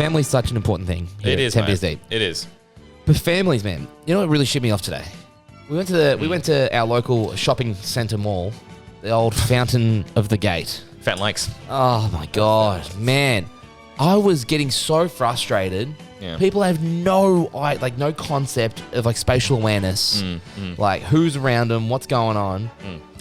family's such an important thing. It is, 10 mate. beers deep. It is. But families, man. You know what really shit me off today? We went to our local shopping centre mall, the old Fountain of the Gate. Fountain Lakes. Oh my god, man! I was getting so frustrated. Yeah. People have no concept of like spatial awareness, like who's around them, what's going on.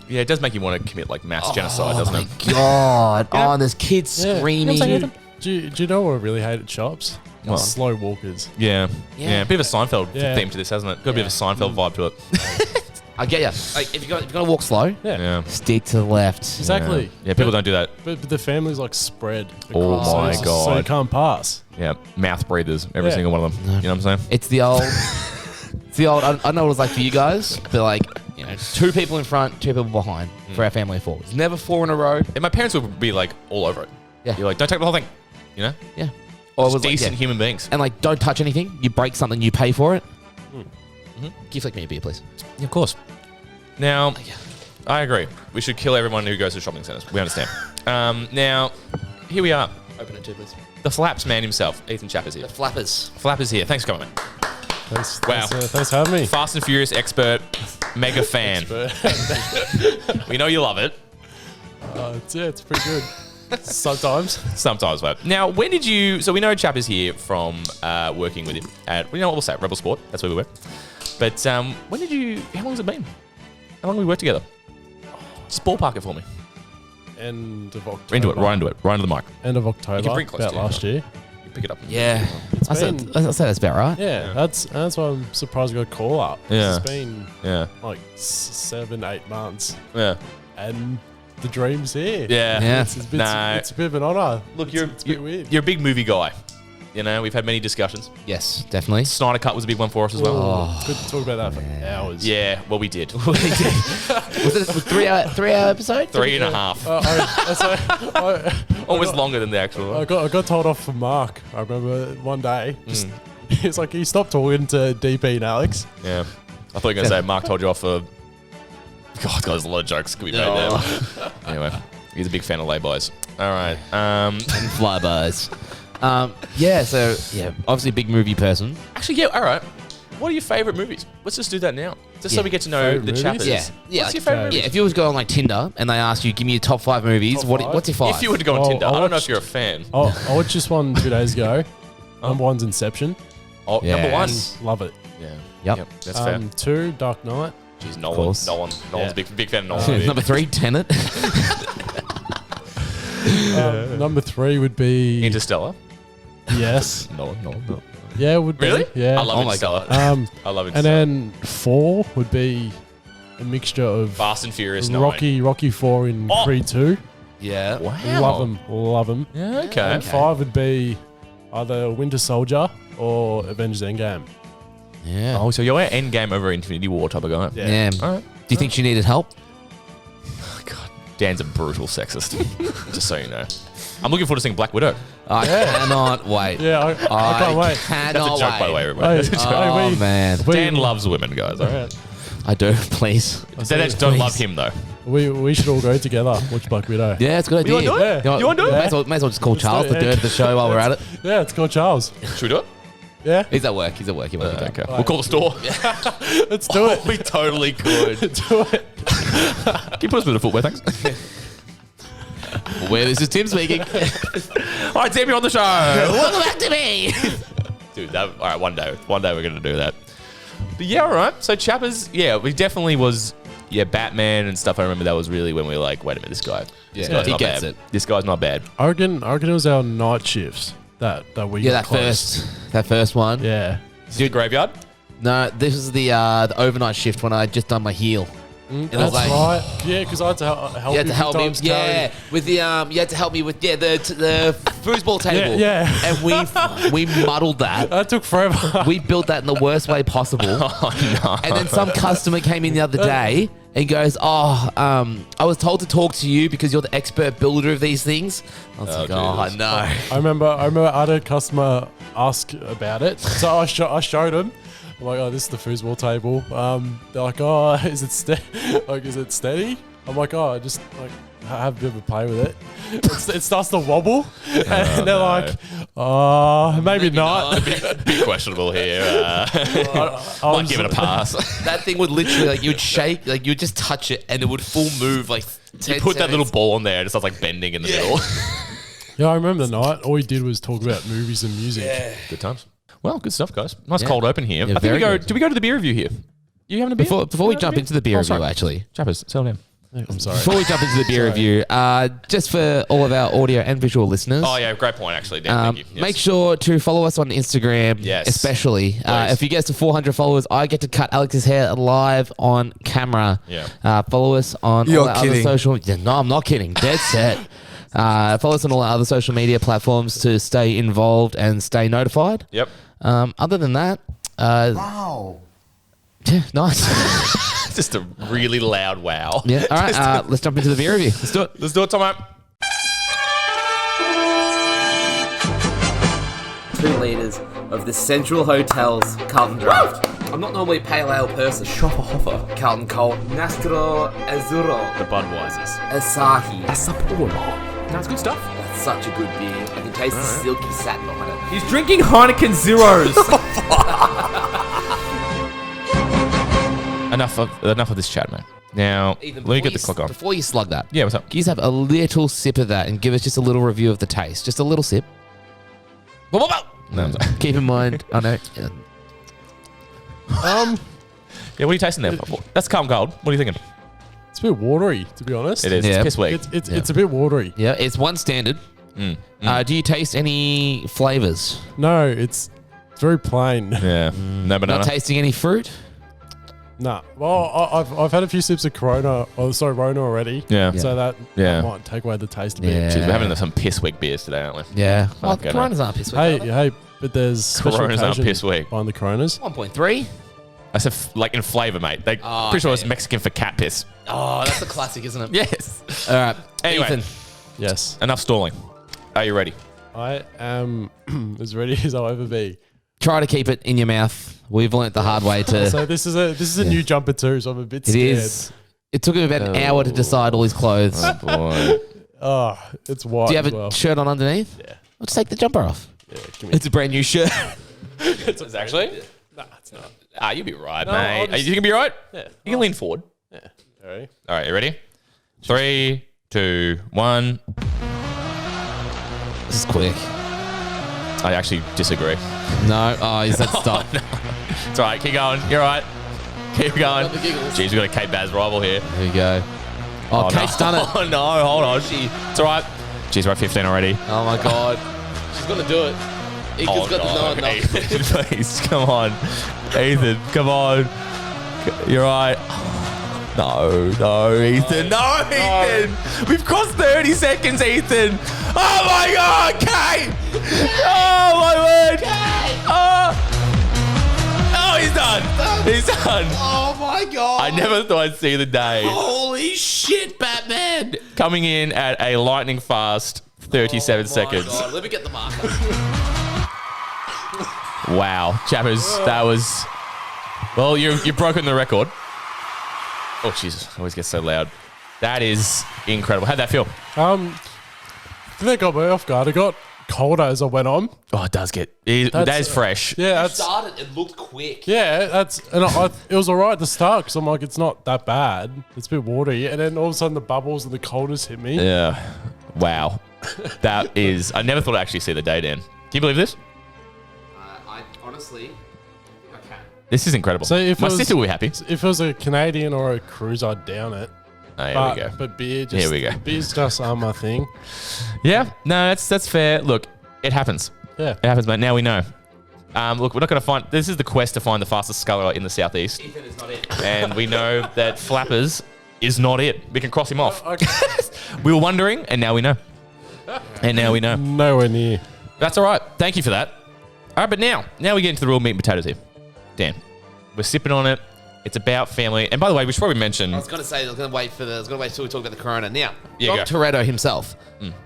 Yeah, it does make you want to commit like mass genocide, doesn't it? Oh my god! Oh, and there's kids screaming. Do you know what I really hate at shops? What? Slow walkers. Yeah. Yeah. A bit of a Seinfeld Yeah. theme to this, hasn't it? Got a bit of a Seinfeld vibe to it. I get you. Like if you're gonna walk slow, Yeah. stick to the left. Exactly. Yeah, people don't do that. But the families like spread. Oh across, my so God. you can't pass. Yeah, mouth breathers, every Yeah. single one of them. You know what I'm saying? It's the old. I don't know what it was like for you guys, but like, you know, 2 people in front, 2 people behind for our family of 4. It's never 4 in a row. And my parents would be like all over it. Yeah. You're like, don't take the whole thing. You know? Yeah. Or it Just was like, decent yeah. human beings. And like, don't touch anything. You break something, you pay for it. Can you flick me a beer, please? Yeah, of course. Now, I agree. We should kill everyone who goes to shopping centres. We understand. Now, here we are. Open it too, please. The Flaps man himself, Ethan Chapper's here. The flappers. Flappers here. Thanks for coming, man. Thanks, Wow. thanks for having me. Fast and Furious expert, mega fan. We know you love it. It's pretty good. Sometimes. Sometimes, mate. Now, when did you... So we know Chapper's here from working with him at... You know what we'll say? Rebel Sport. That's where we were. But when did you... How long has it been? How long have we worked together? Just ballpark it for me. End of October. Into it. Right into it. Right into the mic. End of October. You can bring it close about to you. last year. You pick it up. Yeah. I say that's about right. Yeah, that's why I'm surprised we got a call up. Yeah. It's been Yeah. like 7-8 months, Yeah. and the dream's here. Yeah. Yeah. It's a bit, No. it's a bit of an honour. Look, it's a bit weird. you're a big movie guy. You know, we've had many discussions. Yes, definitely. Snyder Cut was a big one for us as well. Oh, could talk about that for hours. Yeah, well, we did. Was it a 3-hour episode? 3.5. Almost longer than the actual I one. got told off from Mark. I remember one day. Just, it's like he stopped talking to DP and Alex. Yeah. I thought you were going to say Mark told you off for... God, there's a lot of jokes could be made there. Anyway, he's a big fan of laybys. All right. And flybys. So obviously a big movie person. Actually, yeah, all right. What are your favourite movies? Let's just do that now. Just so Yeah. we get to know Favourite the movies? Chappers. Yeah. What's your like, favourite okay. movie? Yeah, if you was going on like Tinder and they asked you, give me your top 5 movies, Top 5? what's your 5? If you were to go on Oh, Tinder, I I don't know watched- if you're a fan. I watched this one 2 days ago. Number 1's Inception. Oh, Yes. number 1. Love it. Yeah. Yep. That's fair. 2, Dark Knight. Jeez, course. Nolan's Yeah. big fan of Nolan. Number 3, Tenet. Number 3 would be Interstellar. yes. No. Yeah, would be. Really? Yeah. I love Oh my Interstellar. I love And Interstellar. then 4 would be a mixture of Fast and Furious 9. Rocky 4 and Oh. Creed 2. Yeah. Wow. Love them. Yeah, okay. And 5 would be either Winter Soldier or Avengers Endgame. Yeah. Oh, so you're an Endgame over Infinity War type of guy. Yeah. All right. Do you think she needed help? God, Dan's a brutal sexist. Just so you know. I'm looking forward to seeing Black Widow. I cannot wait. Yeah, I can't wait. That's Cannot a joke, by the way, wait. everybody. That's a joke. Oh, man. Dan loves women, guys. All right. I do, please. They don't love him, though. We should all go together, watch Black Widow. Yeah, it's a good You idea. want to do it? Yeah. You want to do it? May as well just call Charles, do the it, dirt of the show, while we're at it. Yeah, it's called Charles. Should we do it? Yeah, He's at work. He won't be done. Okay. We'll call the store. let's do it. We totally could. Do it. Can you put us with the footwear, thanks? Well, this is Tim speaking. All right, Tim, you're on the show. Welcome back to me. Dude, all right, one day we're going to do that. But yeah, all right. So Chappers, yeah, we definitely was, Batman and stuff. I remember that was really when we were like, wait a minute, this guy's he not gets bad. it. This guy's not bad. I reckon it was our night shifts that we Yeah, got close. that first one. Yeah. Dude, Graveyard? No, this was the overnight shift when I had just done my heel. And I was That's like, right. Yeah, because I had to help you had to help me. sometimes Yeah, carry- with the you had to help me with the foosball table. Yeah. And we muddled that. That took forever. We built that in the worst way possible. Oh, no. And then some customer came in the other day and goes, I was told to talk to you because you're the expert builder of these things. I was like, oh, Jesus. no. I remember I had a customer ask about it. So I showed him. I'm like, oh, this is the foosball table. They're like, oh, is it steady? I'm like, oh, I just like have a bit of a play with it. It starts to wobble, and they're like, "Oh, maybe not." A bit questionable here. Might give it a pass. That thing would literally, like, you'd shake, like, you'd just touch it and it would full move, like, 10 You put that little seconds. ball on there and it starts like bending in the middle. Yeah, I remember the night. All we did was talk about movies and music. Good times. Well, good stuff, guys. Nice cold open here. Yeah, I think we very go. good. Do we go to the beer review here? You having a beer? Before we jump into the beer review, actually. Chappers, settle down. I'm sorry. Before we jump into the beer review, just for all of our audio and visual listeners. Oh yeah, great point actually. Dan, thank you. Yes. Make sure to follow us on Instagram, Yes. especially. If you get to 400 followers, I get to cut Alex's hair live on camera. Yeah. Follow us on all You're our other kidding. social... Yeah, no, I'm not kidding. Dead set. Follow us on all our other social media platforms to stay involved and stay notified. Yep. Other than that... Wow. Yeah, nice. Just a really loud wow. Yeah. All right, let's jump into the beer review. Let's do it. Let's do it, Tomo. 2 litres of the Central Hotel's Carlton Draft. I'm not normally a pale ale person. Schofferhofer. Carlton Cold. Nastro Azzurro. The Budweisers. Asahi. Sapporo. That's good stuff. That's such a good beer. I can taste the silky satin on it. He's drinking Heineken Zeros. Enough of this chat, man. Now, Ethan, let me get before the clock on. Before you slug that, Yeah, what's up? can you just have a little sip of that and give us just a little review of the taste? Just a little sip. No, I'm sorry. Keep in mind, I know. Yeah, what are you tasting there? That's calm cold. What are you thinking? It's a bit watery, to be honest. It is. Yeah. It's piss weak. It's a bit watery. Yeah, it's one standard. Do you taste any flavors? No, it's very plain. Yeah. No Not banana. tasting any fruit? Nah. Well, I've had a few sips of Rona already. Yeah. So that Yeah. might take away the taste a Yeah. bit. Jeez, we're having some piss weak beers today, aren't we? Yeah. Well, Okay, Coronas aren't piss weak, Hey, are they? hey, but there's special Coronas aren't occasion piss weak. behind the Coronas. 1.3. I said like in flavour, mate. They pretty sure it's Mexican for cat piss. Oh, that's a classic, isn't it? Yes. All right. Anyway. Ethan. Yes. Enough stalling. Are you ready? I am as ready as I'll ever be. Try to keep it in your mouth. We've learnt the hard way to... So this is a new jumper too, so I'm a bit It scared. is. It took him about an hour to decide all his clothes. Boy. Oh, it's white Do you have as a well. shirt on underneath? Yeah. I'll just take the jumper off. Yeah, give me It's a brand new shirt. It's actually? Nah, it's not. Ah, you'll be right, No, I'll mate. just- You can be right? Yeah. You can lean forward. Yeah. All right. All right, you ready? 3, 2, 1. This is quick. I actually disagree. No. Oh, he said stop. It's all right. Keep going. You're all right. Keep going. Got the giggles. Jeez, we got a Kate Baz rival here. There you go. Oh, Kate's done it. Oh, no. Hold on. It's all right. Jeez, we're at 15 already. Oh, my God. She's going to do it. Ethan's got the no. Ethan, please, come on. Ethan, come on. You're right. No, Ethan. No, Ethan. We've crossed 30 seconds, Ethan. Oh, my God, Kate. Oh, my word. Oh, he's done. He's done. Oh, my God. I never thought I'd see the day. Holy shit, Batman. Coming in at a lightning fast 37 seconds. God, let me get the marker. Wow, Chappers, that was... Well, you've broken the record. Oh, Jesus, I always get so loud. That is incredible. How'd that feel? I think that got me off guard. It got colder as I went on. Oh, it does get... That is fresh. Yeah, that's Started, it looked quick. yeah, that's and it was alright at the start because I'm like, it's not that bad. It's a bit watery, and then all of a sudden the bubbles and the coldness hit me. Yeah. Wow. That is... I never thought I'd actually see the day, Dan. Can you believe this? I honestly, I can't. This is incredible. So if My it was- sister will be happy. If it was a Canadian or a cruise, I'd down it. Oh, here But, we go. but beer, just, Here we go. beer's just my thing. Yeah, no, that's fair. Look, it happens. Yeah. It happens, mate. Now we know. Look, we're not going to find... This is the quest to find the fastest sculler in the southeast. Ethan is not it. And we know that Flappers is not it. We can cross him off. We were wondering, and now we know. And now we know. Nowhere near. That's all right. Thank you for that. All right, but now we get into the real meat and potatoes here. Dan, we're sipping on it. It's about family. And by the way, we should probably mention... I was going to say, I was going to wait till we talk about the Corona. Now, Yeah, Dom go. Toretto himself,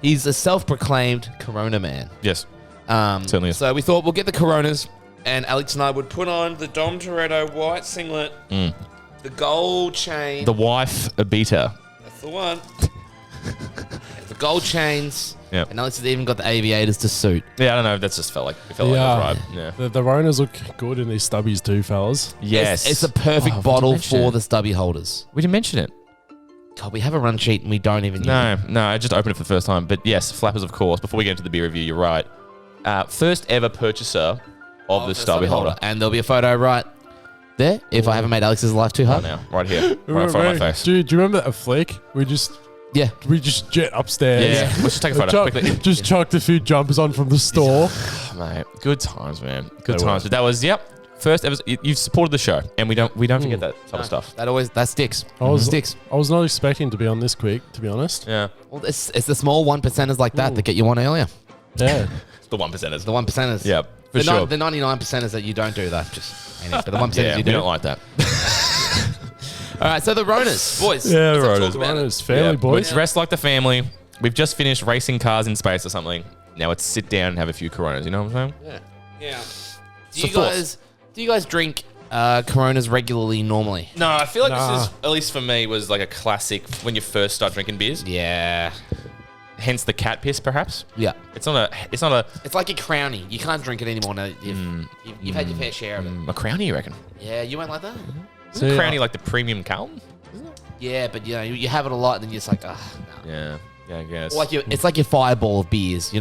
he's a self-proclaimed Corona man. Yes, certainly is. So we thought we'll get the Coronas, and Alex and I would put on the Dom Toretto white singlet, the gold chain. The wife, a beater. That's the one. gold chains. Yeah. And Alex has even got the aviators to suit. Yeah, I don't know. That's just felt like it felt like Yeah. a vibe. Yeah. The Ronas look good in these stubbies too, fellas. Yes. It's a perfect Oh, bottle we didn't mention for it. the stubby holders. We didn't mention it. God, we have a run sheet and we don't even use it. No, I just opened it for the first time. But yes, flappers, of course. Before we get into the beer review, you're right. First ever purchaser of the stubby holder. And there'll be a photo right there if I haven't made Alex's life too Right hard. now, right here, right in front of my face. Do you remember that flick? We just jet upstairs. Yeah, let's just take a photo quickly. Just chucked a few jumpers on from the store. Mate, good times, man. Good They times. were. But that was, first ever. You've supported the show, and we don't forget that type of stuff. That sticks. I was not expecting to be on this quick, to be honest. Yeah, Well, it's the small 1%ers like that get you on earlier. Yeah. it's the 1%ers. The 1%ers. Yeah, for sure. The 99%ers that you don't do that. But the 1%ers Yeah, you we do. don't like that. All right, so the Ronas, boys. Yeah, let's Ronas. talk about it. Ronas, family Yeah, boys. It's rest like the family. We've just finished racing cars in space or something. Now it's sit down and have a few Coronas. You know what I'm saying? Yeah. Do So you guys drink Coronas regularly normally? No, I feel like Nah. this is, at least for me, was like a classic when you first start drinking beers. Yeah. Hence the cat piss, perhaps. Yeah. It's not a It's like a crownie. You can't drink it anymore now. You've had your fair share of it. a crownie, you reckon? Yeah, you went like that? Isn't crownie like the premium Carlton? Yeah, but you have it a lot and then you're just like, no. Yeah, I guess. Or it's like your fireball of beers. You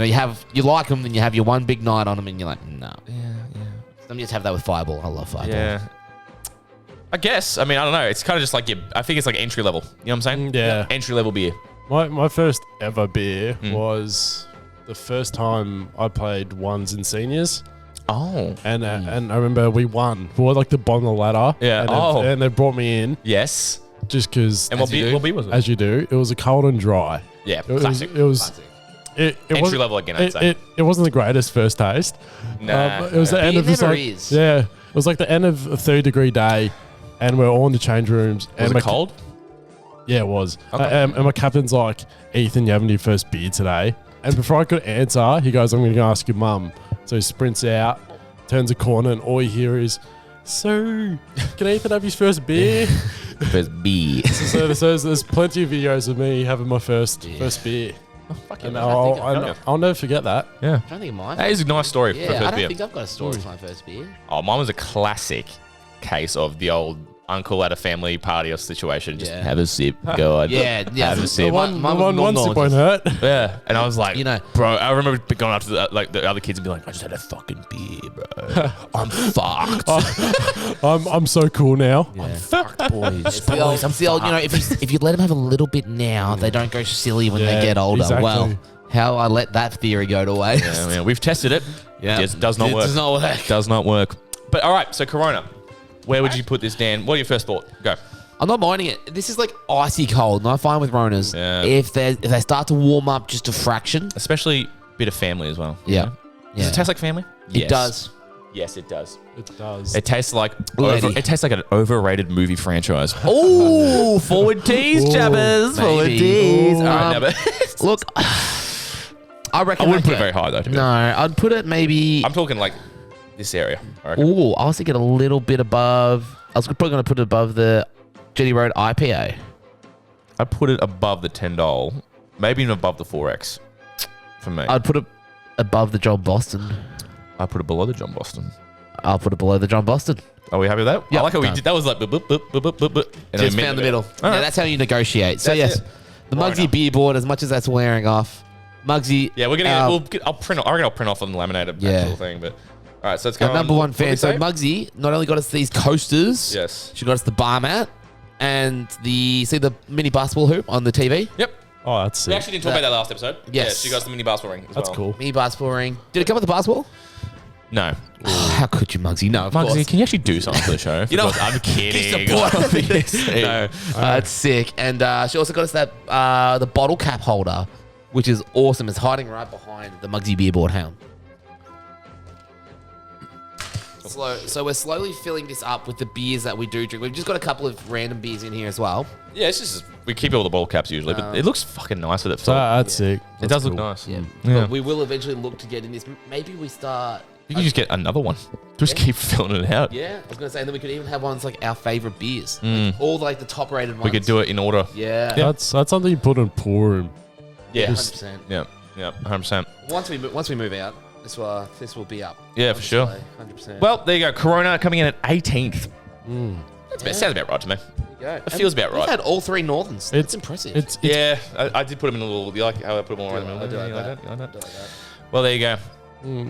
like them, then you have your one big night on them and you're like, no. yeah. Let me just have that with fireball. I love fireball. Yeah. I guess. I mean, I don't know. It's kind of just like I think it's like entry level. You know what I'm saying? Yeah. Entry level beer. My first ever beer Mm. was the first time I played ones and seniors. Oh. And I remember we won. We were like the bottom of the ladder. Yeah. And they brought me in Yes. just because, And what beer was it? as you do, it was a cold and dry. Yeah. It was. Classic. It was. It Entry wasn't- level again, I'd say. It wasn't the greatest first taste. Nah. But it was the end Beer of this never like is. yeah. It was like the end of a 30-degree day, and we're all in the change rooms. Was and it cold? Yeah, it was. Okay. And my captain's like, Ethan, you having your first beer today? And before I could answer, he goes, I'm going to go ask your mum. So he sprints out, turns a corner, and all you hear is, so, can Ethan have his first beer? First beer. so there's plenty of videos of me having my first beer. And I'll never forget that. Yeah. I'm trying to think of mine. That is a nice story for Yeah, I first don't beer. think I've got a story for my first beer. Oh, mine was a classic case of the old uncle at a family party or situation. Just Yeah. have a sip, go on. Yeah. Have a sip. Mine was One sip won't hurt. Yeah, and I was like, You know- bro, I remember going up to the other kids and be like, I just had a fucking beer, bro. I'm fucked. I'm so cool now. Fucked, boys. It's the old, if you let them have a little bit now, they don't go silly when Yeah, they get older. exactly. Well, how I let that theory go to waste. Yeah, man, we've tested it. Yeah. Just does not It work. does not work. Does not work. But all right, so Corona. Where would you put this, Dan? What are your first thought? Go. I'm not minding it. This is like icy cold, and I find with Ronas, Yeah. if they start to warm up just a fraction, Especially a bit of family as well. yeah, Does it taste like family? It does. Yes, it does. It does. It tastes like Lady. it tastes like an overrated movie franchise. Oh, forward tease, Chappers. Forward All tease. right, now, but Look, I I reckon wouldn't put it I'd very go- high though. To be No, honest. I'd put it maybe. I'm talking like this area. I reckon. Oh, I was thinking a little bit above. I was probably going to put it above the Jetty Road IPA. I'd put it above the $10, maybe even above the 4X. For me, I'd put it above the John Boston. I'd put it below the John Boston. I'll put it below the John Boston. Are we happy with that? Yep. I like how we Done. did. That was like boop, boop, boop, boop, boop, boop, boop, and Just then found the middle. All Yeah, right. that's how you negotiate. So That's yes, it. the Right Muggsy now. beer board, as much as that's wearing off, Muggsy. Yeah, we're gonna. I'll print. I reckon I'll print off on the laminated Yeah. actual thing. But all right, so let's go. our on. number one What did fan. we So say? Muggsy not only got us these coasters. Yes. She got us the bar mat and the mini basketball hoop on the TV. Yep. Oh, that's We sick. actually didn't talk about that last episode. Yes. Yeah, she got us the mini basketball ring. As That's well. cool. Mini basketball ring. Did it come with the basketball? No. How could you, Muggsy? No, of course. Muggsy, can you actually do something for the show? You know, I'm kidding. No, it's sick. And she also got us that the bottle cap holder, which is awesome. It's hiding right behind the Muggsy beer board. Hang on. So we're slowly filling this up with the beers that we do drink. We've just got a couple of random beers in here as well. Yeah, it's just we keep all the ball caps usually, but it looks fucking nice with it. That's sick. It That's does look cool. nice. Yeah. Yeah. But we will eventually look to get in this. Maybe we start. You can just get another one. Just keep filling it out. Yeah, I was gonna say, and then we could even have ones like our favorite beers, all like the top rated ones. We could do it in order. Yeah. That's something you put in a pool room. Yeah. 100%. Yeah. Yeah. 100%. Once we move out, this will be up. Yeah, for sure. 100%. Well, there you go. Corona coming in at 18th. Sounds about right to me. there you go. It feels about right. We've had all three Northerns. It's impressive. It's Yeah, I did put them in a little. You like how I put them all around the middle? I do like You that. You like I do like that. Well, there you go.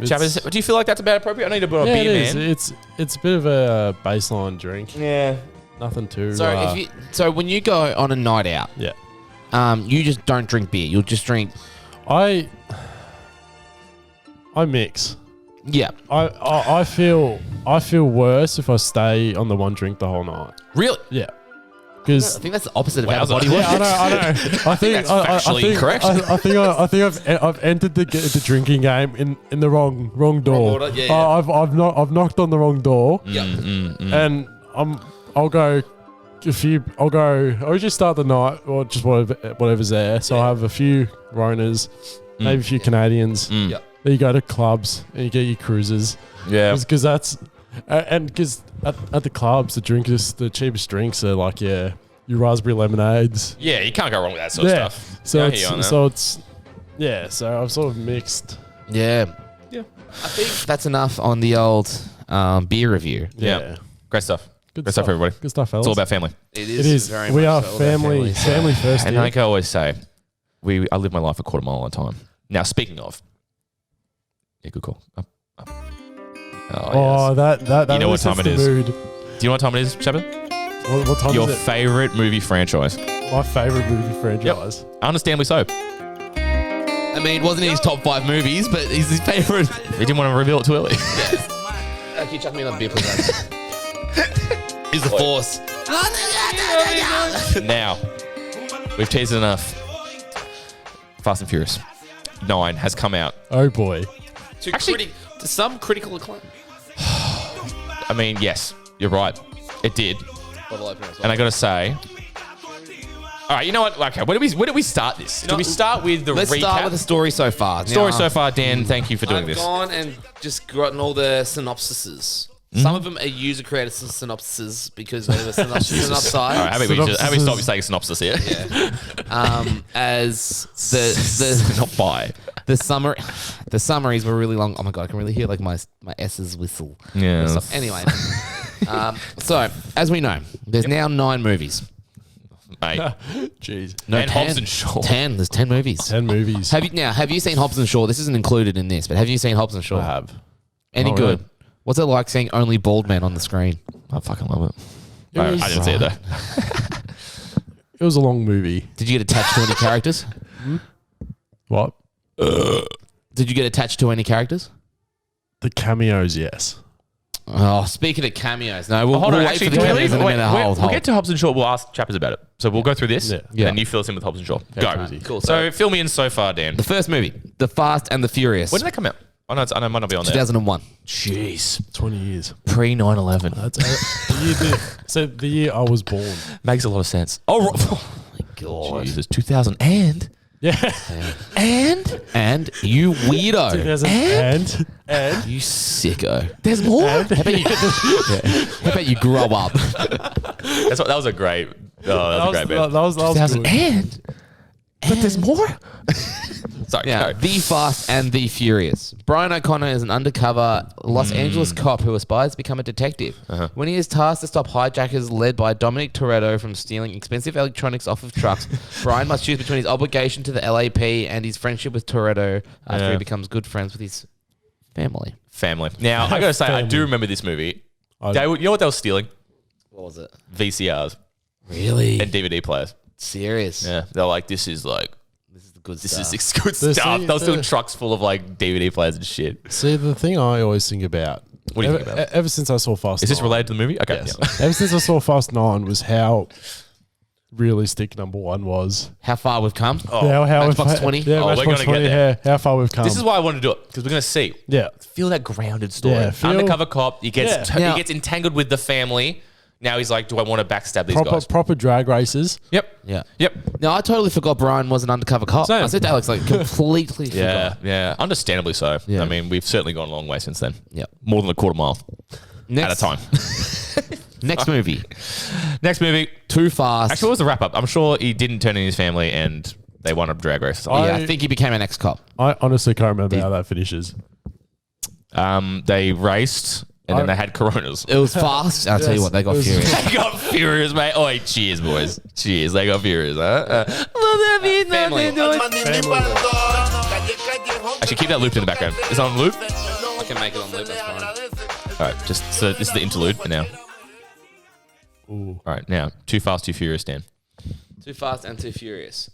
Chappers, do you feel like that's about appropriate? I need to put a yeah, beer, it is. man. It's a bit of a baseline drink. Yeah. Nothing too. So when you go on a night out, you just don't drink beer. You'll just drink. I mix. Yeah. I feel worse if I stay on the one drink the whole night. Really? Yeah. I Because think that's the opposite of how the body yeah, works. I know. I think that's factually incorrect. I think I've entered the drinking game in the wrong door. order? Yeah. I've knocked on the wrong door, and I'll just start the night or just whatever's there. So I have a few Ronas, maybe a few Canadians. Yeah. Then you go to clubs and you get your cruisers. Yeah. Because that's because at the clubs the cheapest drinks are like your raspberry lemonades. Yeah, you can't go wrong with that sort of stuff. So Yeah, I hear you on that. so I've sort of mixed. Yeah. Yeah. I think that's enough on the old beer review. Yeah. Great stuff. Good Great stuff, everybody. Good stuff, fellas. It's all about family. It It is. very We much are so all about family first. And here. like I always say, I live my life a quarter mile at a time. Now, speaking of, yeah, good call. Up. Oh, yes. that You know what sets time it the is. mood. Do you know what time it is, Chapman? What time Your is it? favorite movie franchise. My favorite movie franchise. Understandably so. I mean, it wasn't his top 5 movies, but he's his favorite. We didn't want to reveal it too early. Can you chuck me another beer, please? Is the force. Now, we've teased enough. Fast and Furious 9 has come out. Oh boy. To some critical acclaim. I mean, yes, you're right. It did. And I got to say, all right, you know what? Okay, where do we start this? Do we start with the Let's recap? start with the story so far. Story Now, so far, Dan. Thank you for doing I've this. gone and just gotten all the synopsises. Some of them are user-created synopsises because they were synopsized. All right, how about we stop saying synopsis here? As the Not by. the summaries were really long. Oh my god, I can really hear like my S's whistle. Yeah. So, anyway, so as we know, there's now 9 movies. Mate. Jeez. No, And 10. Hobbs and Shaw. 10. There's 10 movies. 10 movies. Have you seen Hobbs and Shaw? This isn't included in this, but have you seen Hobbs and Shaw? I have. Any Oh, good? really? What's it like seeing only bald men on the screen? I fucking love it. It was- I didn't see it though. It was a long movie. Did you get attached to any characters? What? Did you get attached to any characters? The cameos, yes. Oh, speaking of cameos, no, we'll, Hold we'll on, wait actually, for the do we cameos leave? in a Wait, minute. Hold. we'll get to Hobbs and Shaw. We'll ask Chappers about it. So we'll go through this, Yeah. and you fill us in with Hobbs and Shaw. Go. crazy. Cool. So fill me in so far, Dan. The first movie, The Fast and the Furious, When did that come out? I know it might not be on there. 2001. Jeez. 20 years. Pre 9/11. That's the year I was born. Makes a lot of sense. Oh, my God. Jesus. 2000 and Yeah. And you weirdo. 2000 and You sicko. There's more? How about you grow up? that was a great. That was a great bit. that was 2000 good. but there's more. Sorry. Yeah, go. The Fast and the Furious. Brian O'Connor is an undercover Los Angeles cop who aspires to become a detective. When he is tasked to stop hijackers led by Dominic Toretto from stealing expensive electronics off of trucks, Brian must choose between his obligation to the LAP and his friendship with Toretto after he becomes good friends with his family. Family. Now, I gotta say, I do remember this movie. You know what they were stealing? What was it? VCRs Really? and DVD players. Serious? Yeah, they're like, this is Good stuff. good The stuff. scene- They were stealing the- trucks full of like DVD players and shit. See, the thing I always think about. What do you think about? Ever since I saw Fast Is this 9, related to the movie? Okay. Yes. Yeah. Ever since I saw Fast 9 was how realistic number 1 was. How far we've come? How Matchbox we've- 20? Yeah, Oh, we're Matchbox gonna 20, get there. how far we've come. This is why I wanted to do it because we're gonna see. Yeah. Feel that grounded story. Yeah, feel- Undercover cop. He gets Yeah. Now- he gets entangled with the family. Now he's like, do I want to backstab these Proper, guys? proper drag races. Yep. Yeah. Yep. No, I totally forgot Brian was an undercover cop. Same. I said to Alex, like, completely Yeah. forgot. Yeah. Understandably so. Yeah. I mean, we've certainly gone a long way since then. Yep. More than a quarter mile at a time. Next movie. Next movie. Too Fast. Actually, what was the wrap up? I'm sure he didn't turn in his family and They won a drag race. Yeah, I think he became an ex-cop. I honestly can't remember how that finishes. They raced and then they had coronas. It was fast. I'll tell you what, they got furious. They got furious, mate. Oh, cheers, boys. Cheers. They got furious, huh? Family. Actually, keep that looped in the background. Is it on loop? I can make it on loop, that's fine. All right, so this is the interlude for now. Ooh. All right, now, Too Fast, Too Furious, Dan. Too Fast and Too Furious.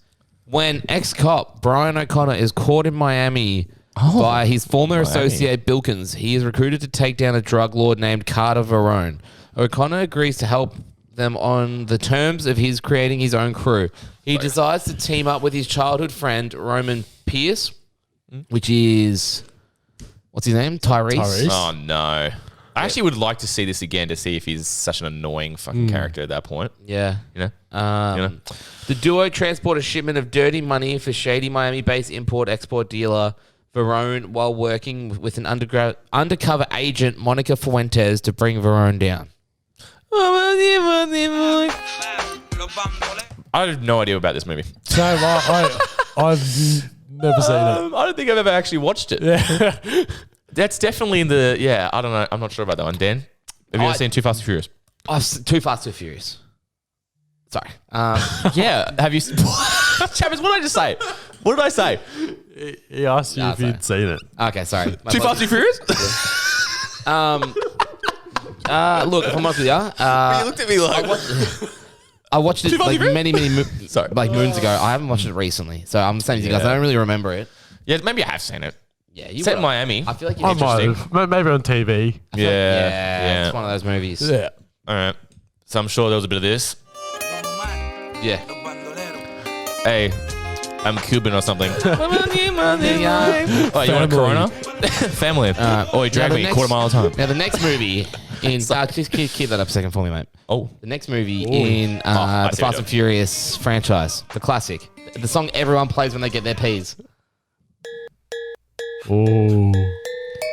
When ex-cop Brian O'Connor is caught in Miami by his former associate Bilkins, he is recruited to take down a drug lord named Carter Verone. O'Connor agrees to help them on the terms of his creating his own crew. He decides to team up with his childhood friend Roman Pierce, which is... What's his name? Tyrese? Oh, no. I actually would like to see this again to see if he's such an annoying fucking character at that point. Yeah. You know? The duo transport a shipment of dirty money for shady Miami-based import-export dealer Verone while working with an undercover agent, Monica Fuentes, to bring Verone down. I have no idea about this movie. Same, I've never seen it. I don't think I've ever actually watched it. Yeah. That's definitely in the... Yeah, I don't know. I'm not sure about that one. Dan, have you ever seen Too Fast and Furious? Too Fast, Too Furious. Sorry. Yeah. Have you... Chapman, what did I just say? What did I say? He asked you if you'd seen it. Okay, sorry. Too Fast, Too Furious? Look, if I'm honest with you, You looked at me like... I watched it like many Sorry. like moons ago. I haven't watched it recently, so I'm the same as you guys. I don't really remember it. Yeah, maybe I have seen it. Yeah, you Set in will. Miami. I feel like I you might have. Maybe on TV. Yeah. It's one of those movies. Yeah. All right. So I'm sure there was a bit of this. Yeah. Hey, I'm Cuban or something. Oh, you want a Corona? Family. Oh, he dragged me a quarter mile at a time. Now the next movie in just keep that up a second for me, mate. Oh. The next movie in the Fast and Furious franchise, the classic, the song everyone plays when they get their P's. Oh.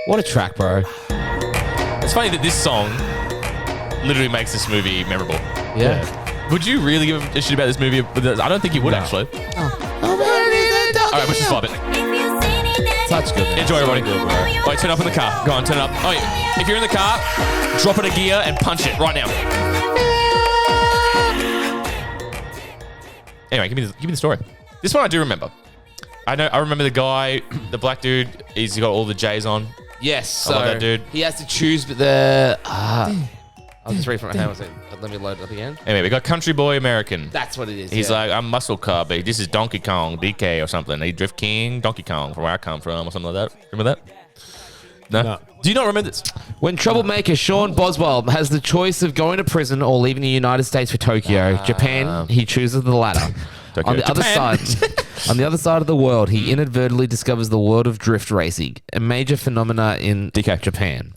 What a track, bro! It's funny that this song literally makes this movie memorable. Yeah. Would you really give a shit about this movie? I don't think you would, actually. All right, let's just vibe it. Such good. Man. Enjoy, everybody. Wait, turn up in the car. Go on, turn it up. Oh, yeah. If you're in the car, drop it a gear and punch it right now. Anyway, give me the story. This one I do remember. I remember the guy, the black dude. He's got all the J's on. Yes, so I love that dude. he has to choose the. I'll just read from my hand. Let me load it up again. Anyway, we got Country Boy American. That's what it is. He's like, I'm Muscle Car, baby. This is Donkey Kong, DK or something. He Drift King, Donkey Kong, from where I come from, or something like that. Remember that? No. Do you not remember this? When troublemaker Sean Boswell has the choice of going to prison or leaving the United States for Tokyo, Japan, he chooses the latter. On the other side of the world, he inadvertently discovers the world of drift racing, a major phenomena in Japan.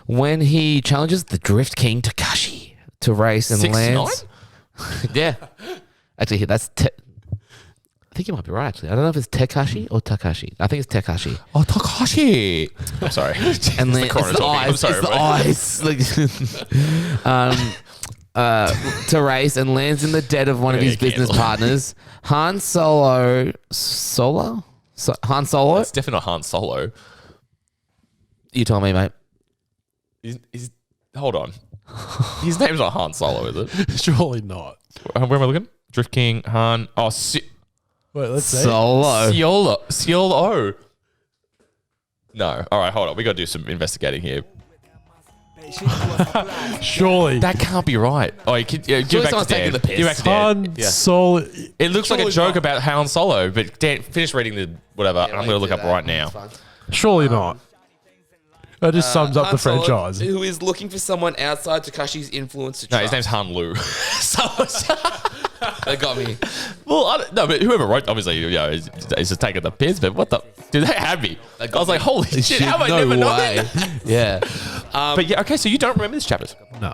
When he challenges the Drift King Takashi to race and 6'9"? lands, yeah, actually, that's. I think you might be right. Actually, I don't know if it's Tekashi or Takashi. I think it's Tekashi. Oh, Takashi. I'm sorry. And then Corona it's the talking. eyes. It's the eyes. To race and lands in the debt of one of his business partners, Han Solo. Han Solo? It's definitely not Han Solo. You tell me, mate. Hold on. His name's not Han Solo, is it? Surely not. Where am I looking? Drift King, Han. Oh, Wait, let's see. Solo. Ciolo. No. All right, hold on. We got to do some investigating here. Surely. That can't be right. Oh, you can, give back to someone's taking Dan. the piss. Give back to Dan. Han Solo. It looks like a Surely joke not. about Han Solo, but Dan, finish reading the whatever. and I'm going to look up right now. Surely not. That just sums up the franchise. Who is looking for someone outside Takashi's influence to No, trust. his name's Han Lu. They got me. Well, no, but whoever wrote, obviously, is just taking the piss. But what the? Dude, they had me. I was like, holy shit, how have I never known that? Yeah. But yeah, okay, so you don't remember this chapters? No.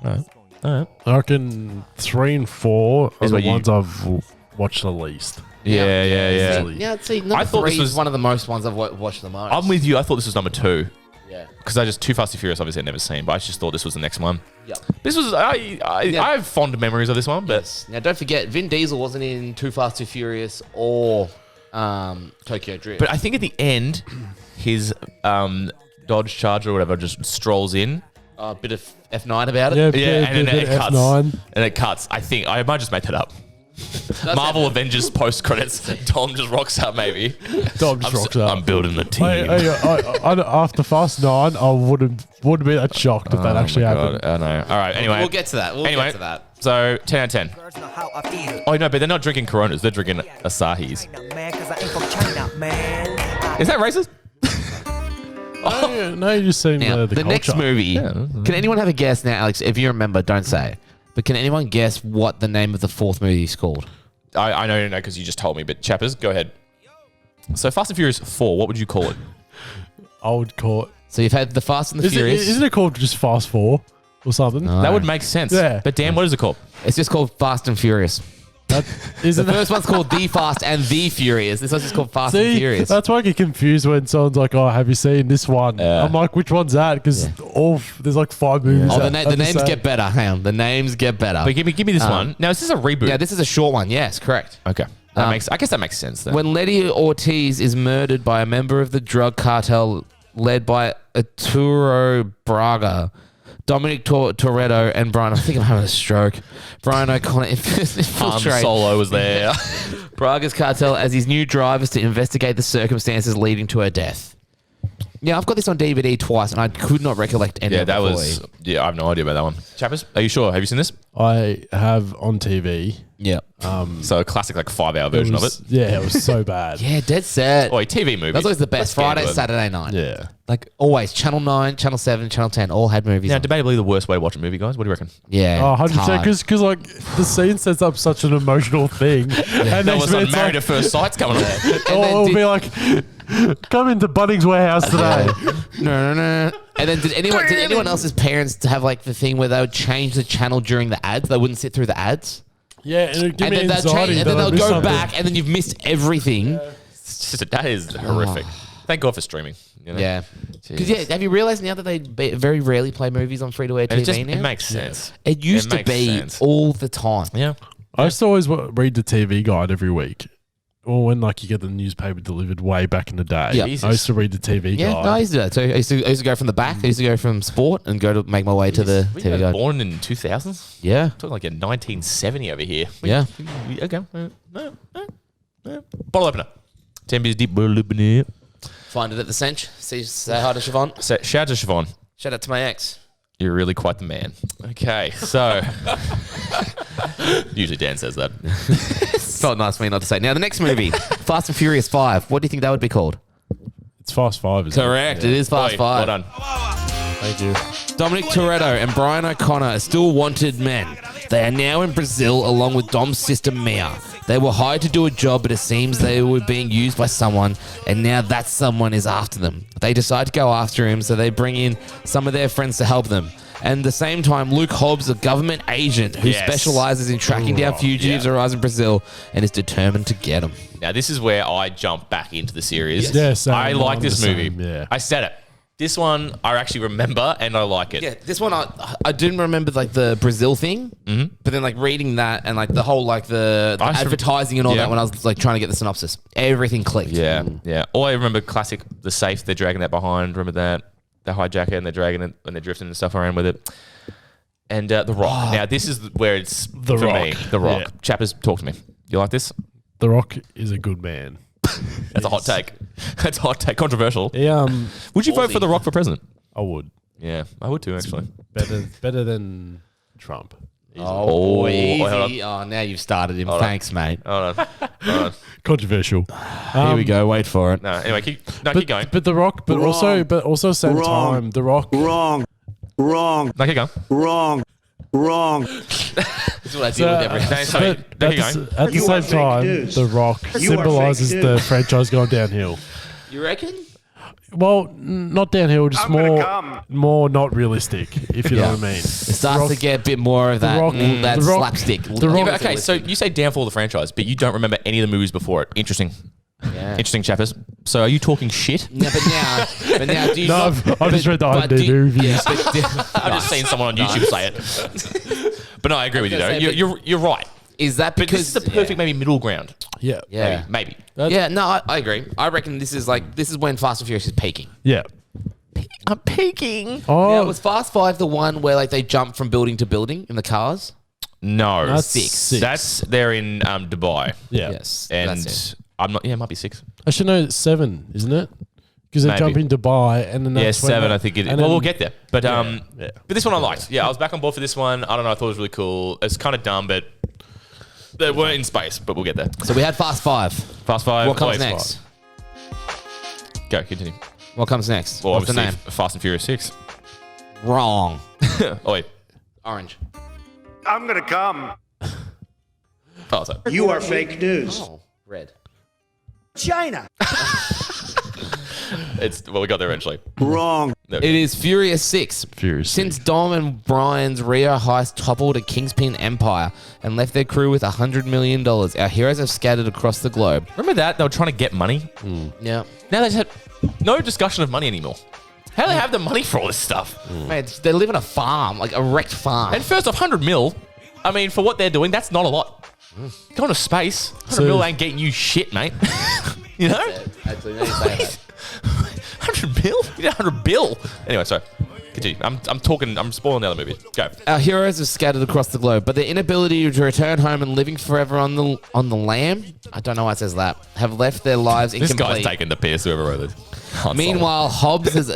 All right. I reckon 3 and 4 are Is the what you- ones I've watched the least. Yeah. Easily. Yeah, see, I number thought this 3 was- is one of the most ones I've watched the most. I'm with you. I thought this was number 2. Yeah. Because I just Too Fast and Furious, obviously I've never seen, but I just thought this was the next one. Yep. This was I have fond memories of this one, but Now, don't forget, Vin Diesel wasn't in Too Fast, Too Furious or Tokyo Drift. I think at the end, his Dodge Charger or whatever just strolls in. A bit of F9 about it. Yeah, and then it cuts. F9. And it cuts. I think I might just make that up. Marvel Avengers post credits. Dom just rocks up, maybe. Dom just rocks up. I'm building the team. After Fast 9, I wouldn't be that shocked if that actually happened. I know. All right. Anyway, We'll get to that. We'll get to that. So 10 out of 10. Oh no, but they're not drinking Coronas. They're drinking Asahis. Is that racist? No, you're just saying Now, the the next culture. movie. Can anyone have a guess now, Alex? If you remember, don't say. But can anyone guess what the name of the fourth movie is called? I know because you just told me. But Chappers, go ahead. So Fast and Furious 4. What would you call it? I would call it. So you've had the Fast and the Furious. Isn't it called just Fast 4 or something? No. That would make sense. Yeah. But Dan, what is it called? It's just called Fast and Furious. Isn't The first one's called The Fast and The Furious. This one's just called Fast and See, Furious. that's why I get confused when someone's like, "Oh, have you seen this one?" I'm like, "Which one's that?" Because there's like 5 movies. Oh, the that names same. get better. Hang on. The names get better. But give me this one. Now, is this a reboot? Yeah, this is a short one. Yes, correct. Okay. I guess that makes sense then. When Letty Ortiz is murdered by a member of the drug cartel led by Arturo Braga, Dominic Toretto and Brian, I think I'm having a stroke. Brian O'Connor infiltrate Solo was there. Braga's cartel as his new drivers to investigate the circumstances leading to her death. Yeah, I've got this on DVD twice, and I could not recollect any of it. I have no idea about that one. Chappers, are you sure? Have you seen this? I have on TV. Yeah. So a classic 5-hour version of it. Yeah, it was so bad. Yeah, dead set. Oh, TV movie. That's always the best. Friday, Saturday night. Yeah. Like always, Channel 9, Channel 7, Channel 10, all had movies Now, on. debatably the worst way to watch a movie, guys. What do you reckon? Yeah. Oh, it's 100%. hard. Because like the scene sets up such an emotional thing. And That was then some Married at First Sight's coming on. it'll be like, come into Bunnings Warehouse today. No. And then did anyone else's parents have like the thing where they would change the channel during the ads? They wouldn't sit through the ads. Yeah, and it'd give And me then they'll anxiety. change, and then that I they'll missed go something. back, and then you've missed everything. That is horrific. Thank God for streaming. You know? Yeah. Because have you realised now that they very rarely play movies on free-to-air And TV now? it makes sense. It used to makes be sense. all the time. Yeah. I used to always read the TV guide every week. Or when you get the newspaper delivered way back in the day. Yeah. I used to read the TV Yeah, guide. no, I used to do that. So I used to go from the back. I used to go from sport and go to make my way to the Were you TV guys guide. born in 2000s? Yeah. Talking like a 1970 over here. Yeah. Okay. Bottle opener. 10 beers deep, bottle opener. Find it at the Cinch. Say hi to Siobhan. So, shout out to Siobhan. Shout out to my ex. You're really quite the man. Okay, so usually Dan says that. Felt nice for me not to say. Now, the next movie, Fast and Furious 5. What do you think that would be called? It's Fast 5, isn't Correct. It is Fast Oi, 5. Well done. it? Thank you. Dominic Toretto and Brian O'Connor are still wanted men. They are now in Brazil along with Dom's sister Mia. They were hired to do a job, but it seems they were being used by someone, and now that someone is after them. They decide to go after him, so they bring in some of their friends to help them. And at the same time, Luke Hobbs, a government agent who Yes. specializes in tracking down fugitives arrives in Brazil and is determined to get them. Now, this is where I jump back into the series. Yeah, same. I like I'm this the movie. same, yeah. I said it. This one, I actually remember, and I like it. Yeah, this one I didn't remember the Brazil thing, but then reading that and the whole the I just advertising and all yeah. that when I was trying to get the synopsis, everything clicked. Yeah, yeah. All I remember, classic, the safe, they're dragging that behind. Remember that? They hijack it and they're dragging it and they're drifting and stuff around with it. And The Rock. Now, this is where it's, The for Rock. me, The Rock. Yeah. Chappers, talk to me. You like this? The Rock is a good man. That's a hot take. That's a hot take. Controversial. Yeah, Would you vote for The Rock for president? I would. Yeah, I would too, actually. Better than Trump. Oh, easy. easy. Oh, now you've started him. Thanks, mate. Hold on. Hold on. Controversial. Here we go. Wait for it. No, anyway, keep going. But The Rock, but also at the same time, The Rock. Wrong. No, keep going. Wrong. This is what I deal with every No, sorry. But No, at keep going. the, at the You are same fake time, news. The Rock You are symbolizes fake the news. franchise going downhill. You reckon? Well, not downhill, just more not realistic, if you know what I mean. It starts to get a bit more of that, Rock- that The Rock- slapstick. The Yeah, Rock- but okay, so you say downfall of the franchise, but you don't remember any of the movies before it. Interesting. Yeah. Interesting, Chappers. So are you talking shit? Yeah, but now, do you No, not, I've just read the but do IMDb you- reviews. Yeah, I've just seen someone on YouTube say it. But no, I agree with you. I was Though. gonna say, You're right. is that But because this is the perfect maybe middle ground. Yeah. Yeah. Maybe. Yeah, no, I agree. I reckon this is when Fast and Furious is peaking. Yeah. I'm peeking. Oh, Yeah, was Fast 5 the one where like they jump from building to building in the cars? No, That's six. six. That's they're in Dubai, yeah. Yes. and that's it. I'm not. Yeah, it might be 6. Actually, no, it's 7, isn't it? Because they Maybe. jump in Dubai and then Yeah, that's when 7. they- I think it. and Well, then- we'll get there. But yeah. but this one I liked. Yeah, I was back on board for this one. I don't know. I thought it was really cool. It's kind of dumb, but they weren't in space. But we'll get there. So we had Fast 5. Fast 5. What comes wait, next? Go, continue. What comes next? Well, What's the obviously, name? Fast and Furious 6. Wrong. Oh wait. Orange. I'm gonna come. Oh, sorry. You are fake news. Oh, red. China. We got there eventually. Wrong. It is Furious 6. Furious Since Dom and Brian's Rio heist toppled a Kingspin empire and left their crew with $100 million, our heroes have scattered across the globe. Remember that? They were trying to get money. Yeah. Now they just have no discussion of money anymore. How do they have the money for all this stuff? Mate, they live on a farm, like a wrecked farm. And first off, 100 mil, I mean, for what they're doing, that's not a lot. Going to space, 100 mil ain't getting you shit, mate. You know? Actually, now you say that. 100 mil? You need 100 bill. Anyway, sorry. Continue. I'm spoiling the other movie. Go. Our heroes are scattered across the globe, but their inability to return home and living forever on the lam, I don't know why it says that, have left their lives This incomplete. guy's taking the piss, whoever wrote this. Meanwhile, Hobbs has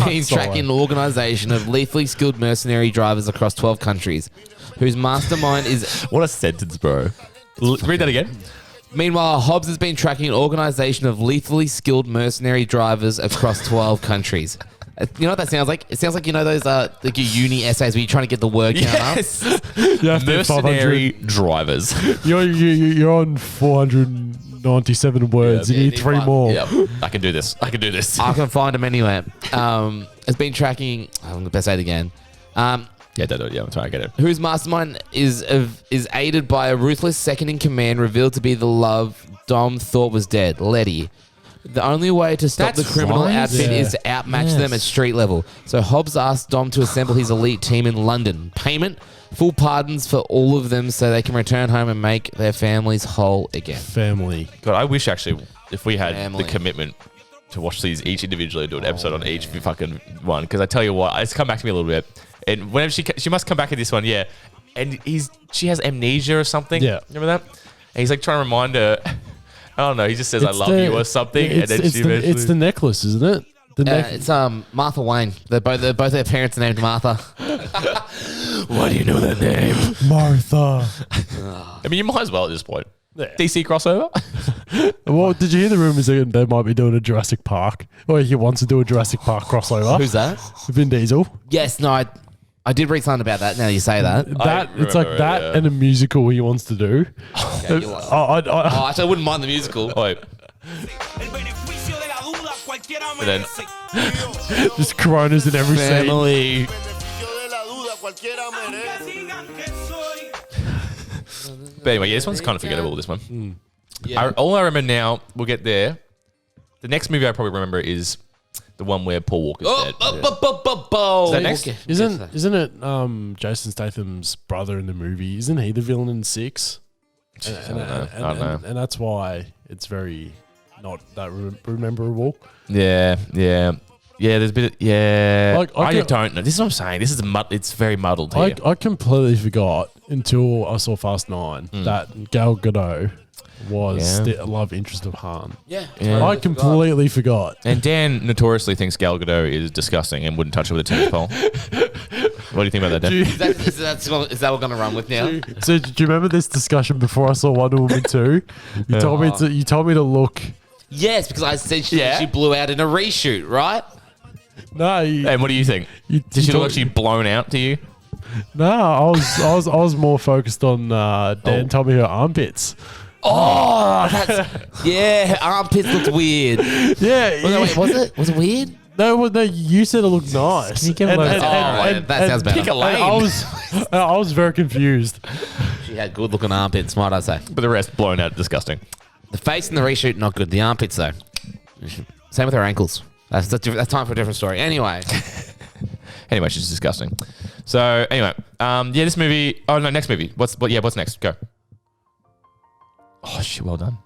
been Solo. tracking an organization of lethally skilled mercenary drivers across 12 countries, whose mastermind is... What a sentence, bro. Read that again. Meanwhile, Hobbs has been tracking an organization of lethally skilled mercenary drivers across 12 countries. You know what that sounds like? It sounds like, you know, those like your uni essays where you're trying to get the word count up. Yes. You have to have 500. Mercenary drivers. You're on 497 words. Yeah, you you need need 3 one. more. Yep. I can do this. I can do this. I can find them anywhere. Has been tracking... I'm going to say it again. Yeah, don't do it. Yeah, I'm trying to get it. Whose mastermind is aided by a ruthless second in command revealed to be the love Dom thought was dead, Letty. The only way to stop That's the criminal right. outfit Yeah. is to outmatch them at street level. So Hobbs asked Dom to assemble his elite team in London. Payment, full pardons for all of them so they can return home and make their families whole again. Family. God, I wish actually if we had Family. the commitment to watch these each individually, do an episode on each fucking one. Because I tell you what, it's come back to me a little bit. And whenever she must come back in this one, yeah. And she has amnesia or something. Yeah. Remember that? And he's like trying to remind her. I don't know. He just says, "I It's love the- you" or something, and It's, then it's, she the, eventually. it's the necklace, isn't it? The neck. It's Martha Wayne. Both their parents are named Martha. Why do you know that name? Martha. I mean, you might as well at this point. Yeah. DC crossover. Well, did you hear the rumors that they might be doing a Jurassic Park? Or he wants to do a Jurassic Park crossover? Who's that? Vin Diesel. Yes, no, I did read something about that now you say that. That it's like remember it, that yeah. and a musical he wants to do. Okay, you like- I Oh, actually, I wouldn't mind the musical. Oh, wait. And then just Coronas in every scene. Family. But anyway, yeah, this one's kind of forgettable, this one. Yeah. All I remember now, we'll get there. The next movie I probably remember is the one where Paul Walker's dead. Is that next? Isn't it Jason Statham's brother in the movie? Isn't he the villain in 6? I don't know. And that's why it's very not that rememberable. Yeah. There's a bit. Like, I I can- don't know. This is what I'm saying. This is it's very muddled here. I completely forgot until I saw Fast 9 that Gal Gadot was Yeah. the love interest of Han. Yeah. Yeah. I completely forgot. And Dan notoriously thinks Gal Gadot is disgusting and wouldn't touch her with a tennis pole. What do you think about that, Dan? Is that we're going to run with now? So do you remember this discussion before I saw Wonder Woman 2? You told me to look. Yes, because I said Yeah. she blew out in a reshoot, right? No, And what do you think? Did she look like she blown out to you? No, I was more focused on Dan told me her armpits. Oh, that's yeah. Her armpits looked weird. Yeah. Wait, was it? Was it weird? No, you said it looked nice. you give him a- that sounds better. Pick a lane. I was very confused. She had good looking armpits, might I say? But the rest blown out, disgusting. The face in the reshoot not good. The armpits though, Same with her ankles. That's time for a different story. Anyway. Anyway, she's disgusting. So anyway, this movie. Oh no, next movie. What's next? Go. Oh shit! Well done.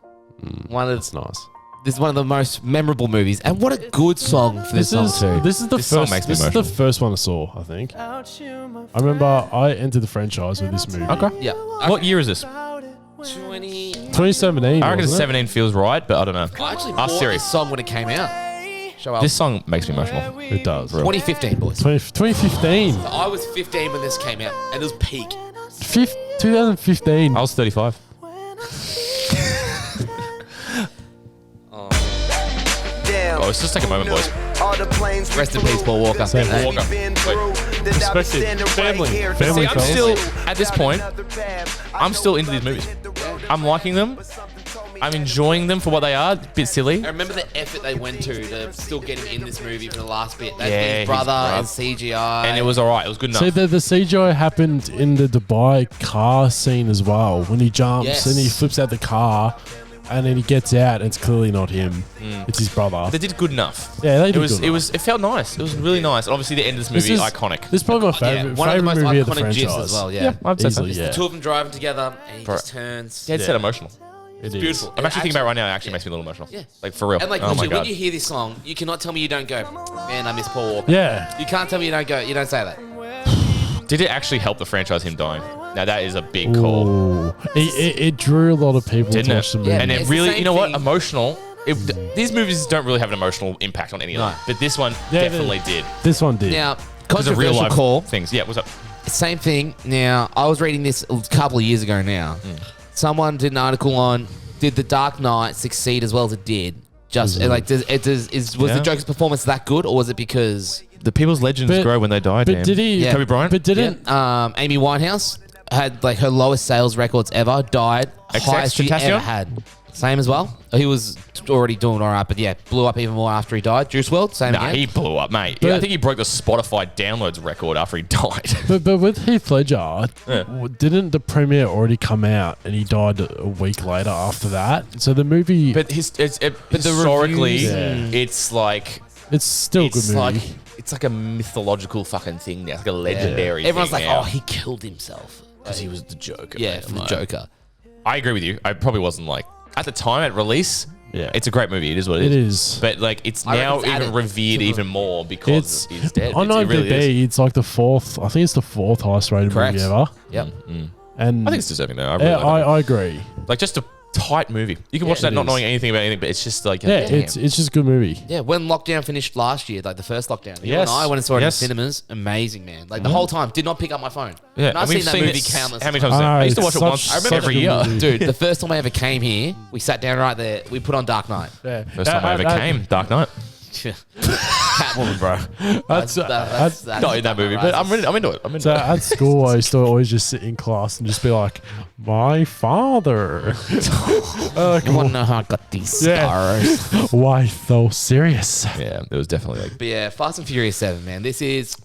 That's nice. This is one of the most memorable movies, and what a good song for this song too. This is the This song first. makes me This is the emotional. first one I saw. I think. I remember I entered the franchise with this movie. Okay. Yeah. What year is this? 2017. I reckon wasn't it? 17 feels right, but I don't know. I actually Ah, bought serious. this song when it came out. Show up. This song makes me emotional. It does. 2015, boys. 2015. I was 15 when this came out, and it was peak. 2015. I was 35. Oh, let's just take a moment, boys. Rest in peace, Paul Walker. Same. Hey. Walker. Wait. Respected. Family. See, Family I'm fellas. still, at this point, I'm still into these movies. I'm liking them. I'm enjoying them for what they are. A bit silly. I remember the effort they went to still get him in this movie for the last bit. They Yeah, his his brother brother. and CGI. And it was alright. It was good enough. So the CGI happened in the Dubai car scene as well. When he jumps Yes. and he flips out the car, and then he gets out, and it's clearly not him. It's his brother. They did good enough. Yeah, they did It was. good enough. It felt nice. It was really nice. And obviously, the end of this This movie is iconic. This is probably my Yeah, favorite, one of the most movie of the iconic franchise. gifs as well. Yeah. I'd say so. Easily, yeah. The two of them driving together, and he Bro. just turns. Yeah, it's that emotional. It is. Beautiful. I'm actually thinking about it right now. It actually makes me a little emotional. Yeah. Like for real. And like, oh my literally, god. when you hear this song, you cannot tell me you don't go, man, I miss Paul Walker. Yeah. You can't tell me you don't go. You don't say that. Did it actually help the franchise him dying? Now that is a big call, Ooh. It drew a lot of people didn't to it? watch the movie. Yeah, And it it's the really, same you know what? thing. Emotional. These movies don't really have an emotional impact on any of them, but this one Yeah, definitely did. This one did. Now, Because of real controversial life call. things. Yeah, what's up? Same thing. Now, I was reading this a couple of years ago now. Someone did an article on, did The Dark Knight succeed as well as it did? Was Yeah. the Joker's performance that good, or was it because... The people's legends But- grow when they die. But did he? Yeah. Kobe Bryant? But didn't. Amy Winehouse had like her lowest sales records ever, died, highest she Tentacion? ever had. Same as well. He was already doing all right, but yeah, blew up even more after he died. Juice WRLD, same Nah, again. he blew up, mate. But- I think he broke the Spotify downloads record after he died. But with Heath Ledger, didn't the premiere already come out and he died a week later after that? So the movie, But historically, reviews- it's like it's still a good it's movie. like it's like a mythological fucking thing now. It's like a legendary. Everyone's thing like, now. oh, he killed himself. because he was the Joker. Yeah, man. for the Like, Joker. I agree with you. I probably wasn't like at the time at release. Yeah. It's a great movie. It is what It it is. But like, it's I now reckon it's even added revered to the- even more because he's dead. on It IMDb, really is. it's like the fourth. I think it's the fourth highest rated Correct. movie ever. Yep. And I think it's deserving though. I really yeah, like it. I agree. Like just a tight movie. You can watch it that not is. knowing anything about anything, but it's just like Yeah, damn. it's just a good movie. Yeah, when lockdown finished last year, like the first lockdown, you Yes. and I went and saw it Yes. in cinemas. Amazing, man. Like the whole time, did not pick up my phone. Yeah, And I've and seen we've that seen movie it countless how many times. times? I know, I used to it's watch it such- once such every a year. good movie. Dude, the first time I ever came here, we sat down right there. We put on Dark Knight. Yeah. First time I ever came, Dark Knight. Catwoman, bro. That's, That's Not in that movie, but I'm into it. I'm into so it. at school, I used to always just sit in class and just be like, "My father." You want to know how I got these Yeah. scars? Why so serious? Yeah, it was definitely like But yeah, Fast and Furious 7, man. This is...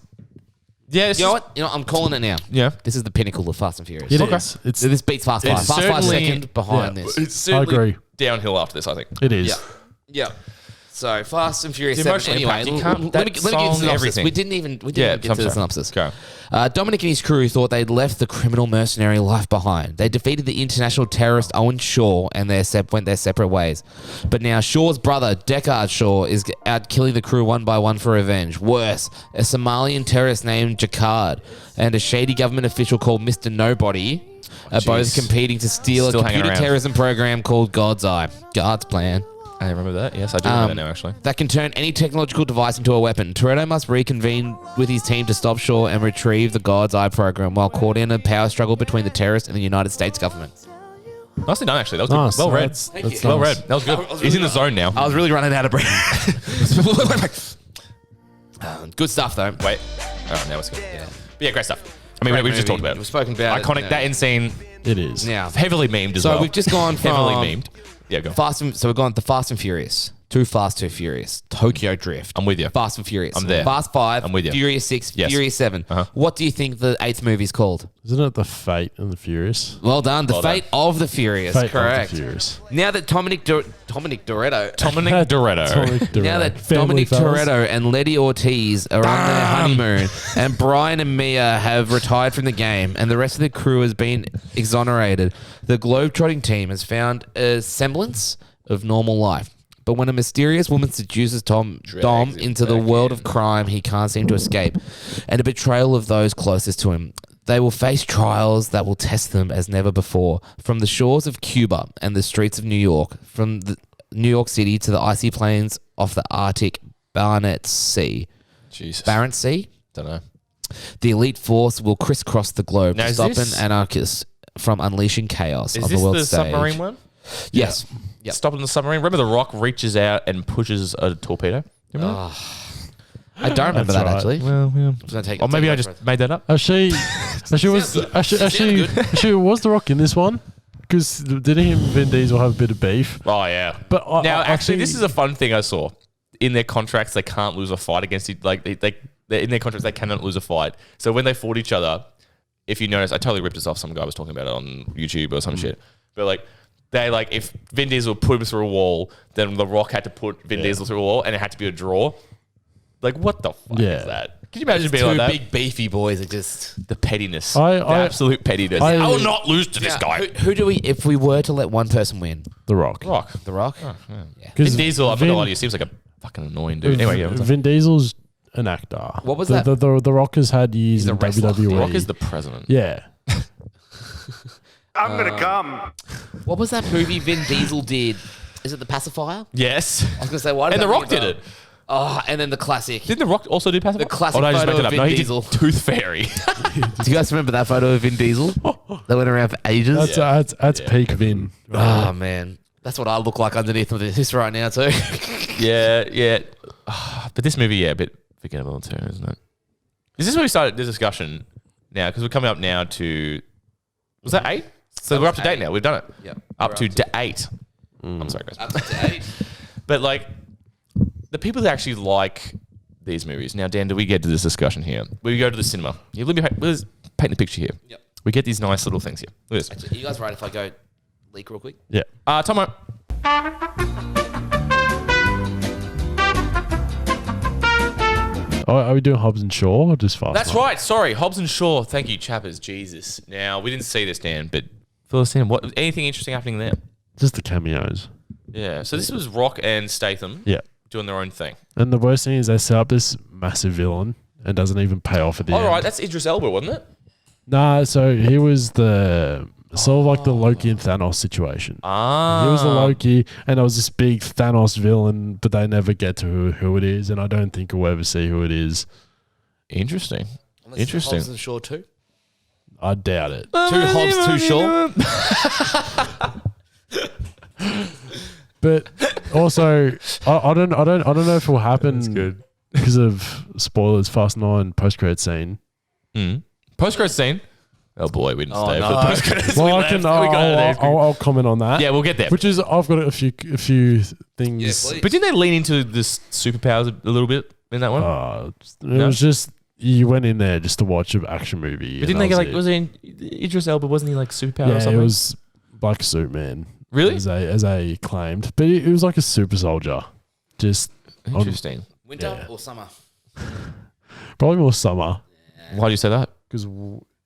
yeah. You know what? I'm calling it now. Yeah. This is the pinnacle of Fast and Furious. It is. It's This beats Fast 5. It's Fast 5 certainly- second behind yeah. this. It's certainly agree. downhill after this. I think. it is. Yeah. Yeah. So Fast and Furious The 7. emotional Anyway, impact, you let can't- me get that the song, synopsis. everything. We didn't even get I'm to the sorry. synopsis. Go. Dominic and his crew thought they'd left the criminal mercenary life behind. They defeated the international terrorist Owen Shaw and went their separate ways. But now Shaw's brother, Deckard Shaw, is out killing the crew one by one for revenge. Worse, a Somalian terrorist named Jacquard and a shady government official called Mr. Nobody are both Jeez. competing to steal Still a hanging computer around. terrorism program called God's Eye. God's plan. I remember that. Yes, I do remember that now. Actually, That can turn any technological device into a weapon. Toretto must reconvene with his team to stop Shaw and retrieve the God's Eye program while caught in a power struggle between the terrorists and the United States government. nicely done. Actually, that was Nice. good. Well read. That's Well nice. read. That was good. I was He's in really the zone now. I was really running out of breath. Good stuff, though. Wait. Oh, now it's good. Yeah. But yeah, great stuff. I mean, Great we've just movie. talked about it. We've spoken about it, Iconic. you know. That end scene, It is. Now, heavily memed as so well. we've just gone from heavily memed. Yeah, go. so we've gone to Fast and Furious Too Fast, Too Furious, Tokyo Drift. I'm with you. Fast and Furious. I'm there. Fast 5. I'm with you. Furious 6. Yes. Furious 7. What do you think the 8th movie's called? Isn't it The Fate and the Furious? Well done. The Well Fate of the Furious. Fate Correct. Of the Furious. Now that Dominic Toretto. Dominic Now that Family Dominic fellas. Toretto and Letty Ortiz are on their honeymoon, and Brian and Mia have retired from the game, and the rest of the crew has been exonerated, the globetrotting team has found a semblance of normal life. But when a mysterious woman seduces Dom into the world of crime he can't seem to escape, and a betrayal of those closest to him, they will face trials that will test them as never before. From the shores of Cuba and the streets of New York, from the New York City to the icy plains off the Arctic Barnett Sea. Jesus. Barents Sea? Don't know. The elite force will crisscross the globe Now, to is stop this- an anarchist from unleashing chaos Is on this the world the stage. submarine one? Yes. Yep. Stopping the submarine. Remember The Rock reaches out and pushes a torpedo? Remember I don't remember That's that right. actually. Well, yeah. I'm gonna take- Or I'll maybe take I your just word for it. made that up. Actually, was The Rock in this one? Because didn't him and Vin Diesel have a bit of beef? Oh, yeah. But Now, I actually, think- this is a fun thing I saw. In their contracts, they can't lose a fight against it. Like, in their contracts, they cannot lose a fight. So when they fought each other, if you notice, I totally ripped this off. Some guy was talking about it on YouTube or some shit. But like, if Vin Diesel put him through a wall, then The Rock had to put Vin Diesel through a wall, and it had to be a draw. Like, what the fuck is that? Can you imagine being Two like that? big beefy boys are just. The pettiness. I- the absolute pettiness. I- I will not lose to this guy. Who do we? If we were to let one person win, The Rock. Rock. The Rock. Vin Diesel, I'm not gonna lie to you, seems like a fucking annoying dude. Anyway, yeah. what's up? Vin Diesel's an actor. What was the, that? The Rock has had years He's a in wrestler. WWE. The Rock is the president. Yeah. I'm gonna come. What was that movie Vin Diesel did? Is it The Pacifier? Yes. I was gonna say why. Did And that The Rock ring a did bell? it. Oh, and then the classic. Didn't The Rock also do Pacifier? The classic Oh, no, I just photo made it of up. Vin No, he Diesel. did Tooth Fairy. Do you guys remember that photo of Vin Diesel that went around for ages? That's peak Vin. Oh man, that's what I look like underneath of this right now too. yeah. But this movie, a bit forgettable too, isn't it? Is this where we started this discussion now? Because we're coming up now to... Was that 8? So we're up to date now. We've done it. Yep. Up to 8. I'm sorry, guys. Up to 8. But like, the people that actually like these movies. Now, Dan, do we get to this discussion here? We go to the cinema. Let's paint the picture here. Yep. We get these nice little things here. Look at this. Are you guys right if I go leak real quick? Yeah. Tomo. Oh, are we doing Hobbs and Shaw or just Fast? That's right. Sorry, Hobbs and Shaw. Thank you, chappers. Jesus. Now, we didn't see this, Dan, but fill us in. Anything interesting happening there? Just the cameos. Yeah. So this was Rock and Statham Yeah. doing their own thing. And the worst thing is they set up this massive villain and doesn't even pay off at the All end. right, that's Idris Elba, wasn't it? Nah, so he was the sort of like the Loki and Thanos situation. He was the Loki, and there was this big Thanos villain, but they never get to who it is, and I don't think we'll ever see who it is. Interesting. Unless Interesting. Hobbs and Shaw too. I doubt it. Two Hobbs, too Shaw. But also, I don't know if it will happen because of spoilers. Fast 9 post-credit scene. Post-credit scene. Oh boy, we didn't stay for the no. post-credits. Well, We left. We got it. I'll comment on that. Yeah, we'll get there. Which is I've got a few things. Yeah, please. But didn't they lean into this superpowers a little bit in that one? It was just you went in there just to watch an action movie. But didn't they get like, was it Idris Elba, wasn't he like superpower or Yeah, something? it was like Superman. Really? As they claimed. But it was like a super soldier. Just Interesting. Winter or summer? probably more summer. Why do you say that? Because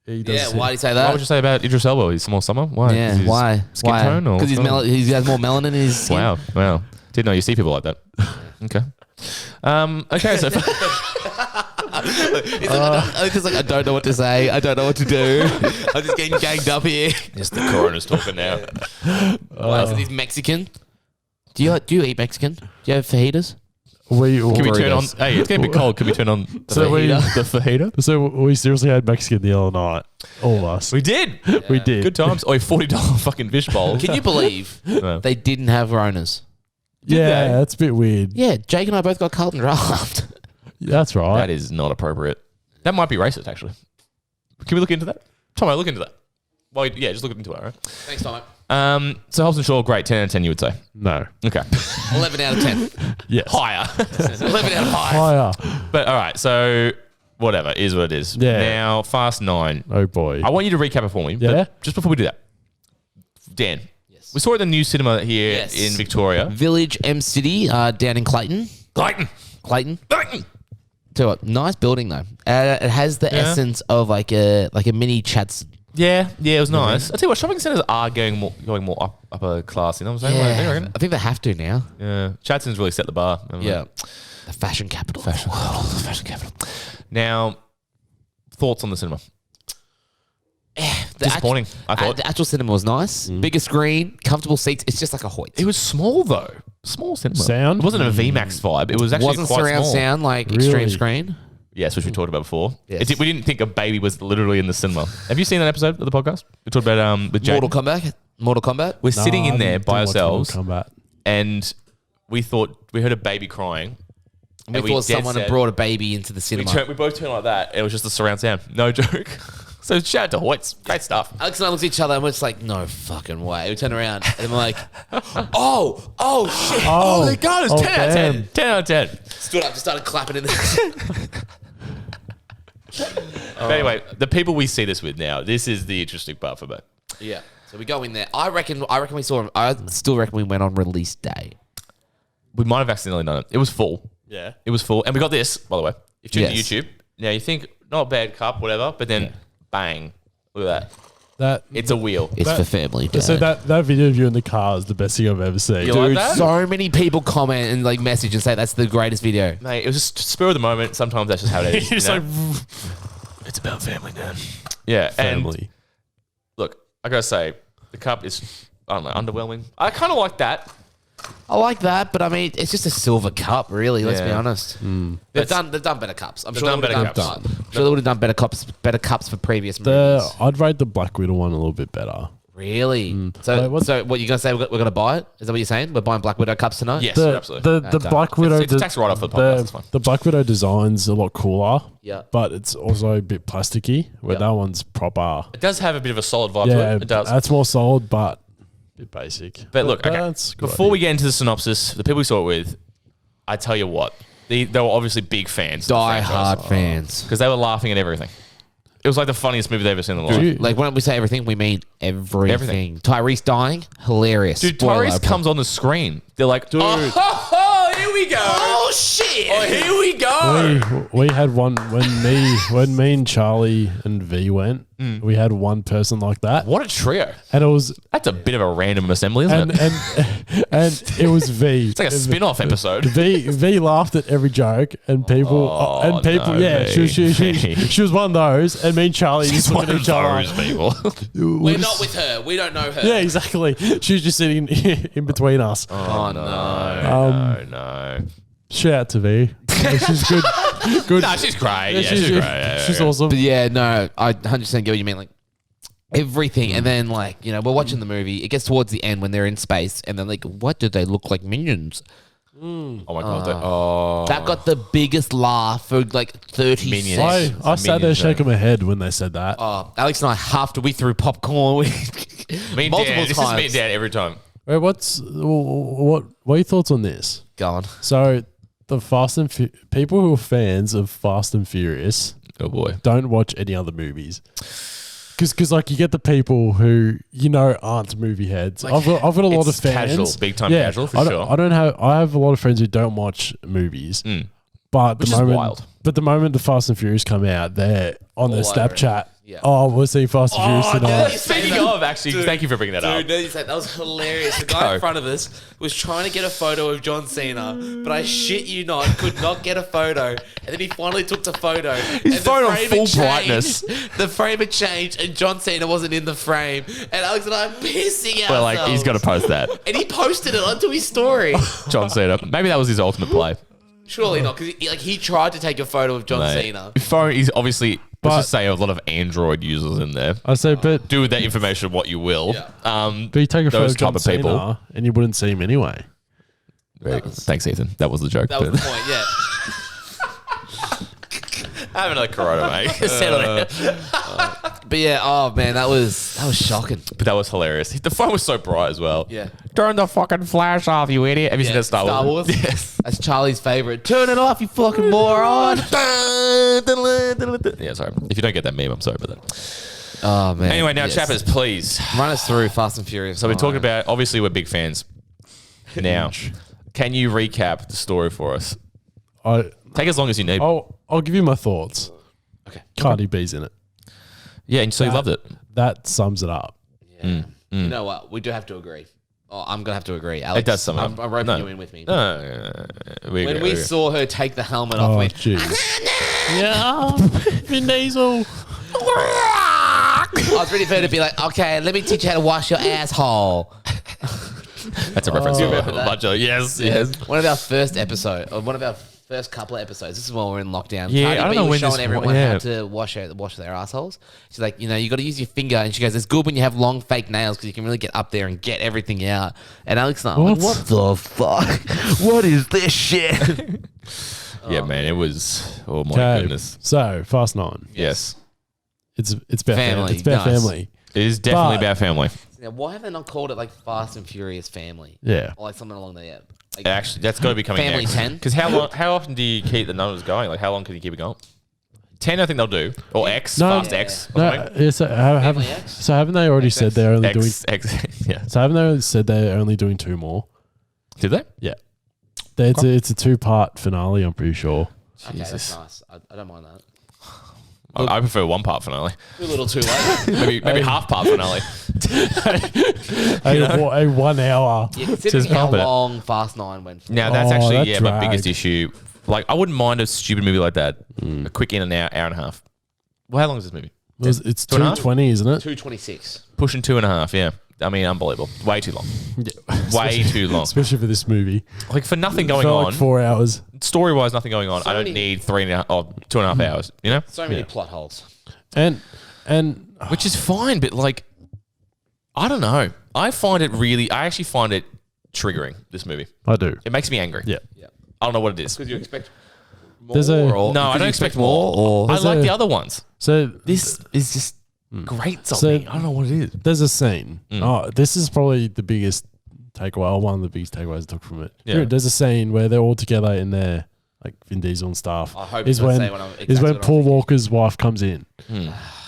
he does. Yeah, why do you say Why that? would you say about Idris Elba? He's more summer? Why? Yeah, 'Cause his why? Skin Why? tone or Because he has more melanin in his skin. Wow. Didn't know you see people like that. Okay. Okay, so I don't know what to say. I don't know what to do. I'm just getting ganged up here. yes, the coroner's talking now. Why? So he's Mexican. Do you eat Mexican? Do you have fajitas? Can we Burritos. turn on? Hey, it's getting a bit cold. Can we turn on the fajita? So we seriously had Mexican the other night. All of us. We did. We did. Good times. Oh, $40 fucking fish bowl. Can you believe No. they didn't have Ronas? Yeah, they? that's a bit weird. Yeah, Jake and I both got Carlton Draft. That's right. That is not appropriate. That might be racist, actually. Can we look into that? Tomo, look into that. Well, yeah, just look into it, all right? Thanks, Tomo. So Hobbs and Shaw, great. 10 out of 10, you would say. No. Okay. 11 out of 10. Yes. Higher. 11 out of 5. Higher. But all right, so whatever, is what it is. Yeah. Now, Fast 9. Oh, boy. I want you to recap it for me. Yeah? But just before we do that, Dan, we saw it at the new cinema here Yes. in Victoria. Village M City down in Clayton. Clayton. So what? Nice building though. It has the essence of like a mini Chats. Yeah, it was nice. I tell you what, shopping centres are going more upper class. You know what I'm saying? Yeah, Like, I think they have to now. yeah. Chatson's really set the bar. Yeah, the fashion capital. Fashion capital. Now, thoughts on the cinema? Disappointing, I thought. The actual cinema was nice. Bigger screen, comfortable seats. It's just like a Hoyt. It was small though. Small cinema. Sound? It wasn't a VMAX vibe. It was actually wasn't quite surround small. sound like Really? extreme screen. Yes, which we talked about before. Yes. We didn't think a baby was literally in the cinema. Have you seen that episode of the podcast? We talked about with Jane. Mortal Kombat. We're sitting in there by ourselves, Combat. and we heard a baby crying. We And thought dead someone had set- brought a baby into the cinema. We both turned like that. It was just the surround sound. No joke. So shout out to Hoyts. Great stuff. Alex and I looked at each other and we're just like, no fucking way. We turn around and we're like, oh shit. Oh my God, it's 10 out of 10. damn. 10 out of 10. Stood up and started clapping in the But anyway, the people we see this with now, this is the interesting part for me. Yeah. So we go in there. I still reckon we went on release day. We might have accidentally done it. It was full. Yeah. It was full. And we got this, by the way. If you're Yes. to YouTube, now you think, not a bad cup, whatever, but then bang. Look at that. It's a wheel. It's for family, Dad. So that video of you in the car is the best thing I've ever seen. You like Dude, that? so many people comment and like message and say that's the greatest video. Mate, it was just spur of the moment. Sometimes that's just how it is. It's you know? like It's about family, man. Yeah, and family. look, I gotta say, the cup is, I don't know, underwhelming. I kind of like that. I like that, but I mean, it's just a silver cup, really. Let's be Yeah. honest. They've done better cups. I'm They've sure done they better would have cups. done. I'm sure they would have done better cups for previous movies. I'd rate the Black Widow one a little bit better. Really? So, Wait, what- so what you gonna say? We're gonna buy it? Is that what you're saying? We're buying Black Widow cups tonight? Yes, The absolutely. the Black Widow It's a tax write-off for the podcast, it's fine. the Black Widow design's a lot cooler. Yeah. But it's also a bit plasticky. Where that one's proper. It does have a bit of a solid vibe to Yeah, it. It does. That's more solid, but a bit basic. But look, okay, that's good before idea. we get into the synopsis, the people we saw it with, I tell you what, they were obviously big fans. Die hard fans. Because they were laughing at everything. It was like the funniest movie they've ever seen in their life. Like when we say everything, we mean everything. Tyrese dying, hilarious. Dude, Spoiler, Tyrese bro. comes on the screen. They're like, dude. Oh, here we go. Oh shit! Oh, here we go. We had one when me and Charlie and V went. We had one person like that, What a trio. and it was That's a bit of a random assembly, isn't and it? and it was V. It's like a spin-off episode. V laughed at every joke, and people no, yeah, V. she was one of those, and me and Charlie just One looking at of each other. those people. We're not with her. We don't know her. Yeah, exactly. She was just sitting in between us. Oh no. No. Shout out to V. She's good. Good. No, she's great. Yeah, she's great. Yeah, She's yeah. awesome. But yeah, no, I 100% get what you mean. Like everything, and then like we're watching the movie. It gets towards the end when they're in space, and then like, what did they look like? Minions. Oh my God. That got the biggest laugh for like 30 Minions. seconds. I sat there Minions, shaking my head when they said that. Alex and I we threw popcorn. Me and multiple Dan. This is me times. and Dan every time. Wait, what are your thoughts on this? Go on. So the people who are fans of Fast and Furious Oh boy. don't watch any other movies. Because like you get the people who aren't movie heads. I've got a lot of It's fans. casual, big time casual for sure. I have a lot of friends who don't watch movies. But Which the is moment, wild. But the moment the Fast and Furious come out, they're on their All over it. Snapchat. Yeah. Oh, we're seeing Fast and Furious tonight. Speaking of, actually, thank you for bringing that up. Dude, that was hilarious. The guy in front of us was trying to get a photo of John Cena, but I shit you not, could not get a photo. And then he finally took the photo. His phone on full brightness. The frame had changed, and John Cena wasn't in the frame. And Alex and I are pissing ourselves. But like, he's got to post that. And he posted it onto his story. John Cena. Maybe that was his ultimate play. Surely not, because he tried to take a photo of John Mate. Cena. Phone is obviously, But- let's just say, a lot of Android users in there. I say, but Do with that information what you will. Yeah. you take a photo those of John type of people. Cena and you wouldn't see him anyway. Thanks, Ethan. That was the joke. That was the point, yeah. Have another Corona, mate. Settle down. But yeah, oh man, that was shocking. But that was hilarious. The phone was so bright as well. Yeah. Turn the fucking flash off, you idiot. Have you seen that Star Wars? Yes. That's Charlie's favorite. Turn it off, you fucking moron. Yeah, sorry. If you don't get that meme, I'm sorry about that. Oh man. Anyway, now yes. Chappers, please. Run us through Fast and Furious. So we're talking about, obviously we're big fans. Now, can you recap the story for us? Take as long as you need. I'll give you my thoughts. Okay. Cardi B's in it. Yeah, and so you loved it. That sums it up. Yeah. You know what? We do have to agree. Oh, I'm gonna have to agree. Alex, It does sum it I'm up. roping you in with me. No, we When agree, we saw her take the helmet off, Oh, we jeez. Yeah, Vin Diesel. I was ready for her to be like, okay, let me teach you how to wash your asshole. That's a reference to remember a that? bunch of, yes. One of our first episodes, or one of our first couple of episodes. This is when we're in lockdown. Yeah, Cardi I don't B know was when showing this- everyone yeah. how to wash their assholes. She's like, you got to use your finger, and she goes, "It's good when you have long fake nails because you can really get up there and get everything out." And Alex and I, What? what the fuck? What is this shit? Yeah, man, it was, oh my Okay, goodness. so Fast 9. Yes. It's about Family, family. It's about nice. family. It is definitely But- about family. Now, why have they not called it like Fast and Furious Family? Yeah. Or like something along there. Like, Actually, that's got to be coming Family next. 10? Because how often do you keep the numbers going? Like, how long can you keep it going? 10, I think they'll do. Or X, No. Fast Yeah. X. Or something. No, yeah, Family X? so haven't they already said they're only doing? X, yeah. So haven't they said they're only doing 2 more? Did they? Yeah. It's a 2-part finale. I'm pretty sure. okay, Jesus. that's nice. I don't mind that. I prefer 1-part finale. Too little, too late. Maybe half-part finale. A 1 hour. Yeah, considering Just how bump it. long Fast 9 went for. Now, that's Oh, actually, that my dragged. biggest issue. Like, I wouldn't mind a stupid movie like that. A quick in and out, hour and a half. Well, how long is this movie? It's 2.5? 220, isn't it? 226. Pushing 2.5, yeah. I mean, unbelievable. Way too long. Way too long. Especially for this movie. Like, for nothing going Felt on, like 4 hours. story-wise, nothing going on. So I don't many- need 2.5 hours, you know? So many Yeah. plot holes. And Which is fine, but like, I don't know. I actually find it triggering, this movie. I do. It makes me angry. Yeah. Yeah. I don't know what it is. Because you expect more. There's a- or No, I because don't you expect more. Or I There's like a- the other ones. So This is just great on So- me. I don't know what it is. there's a scene. Oh, this is probably the biggest takeaway, or one of the biggest takeaways I took from it. Yeah. There's a scene where they're all together in their, like, Vin Diesel and stuff. I hope is you don't when say what I'm- is exactly when what I'm Paul thinking. Walker's wife comes in,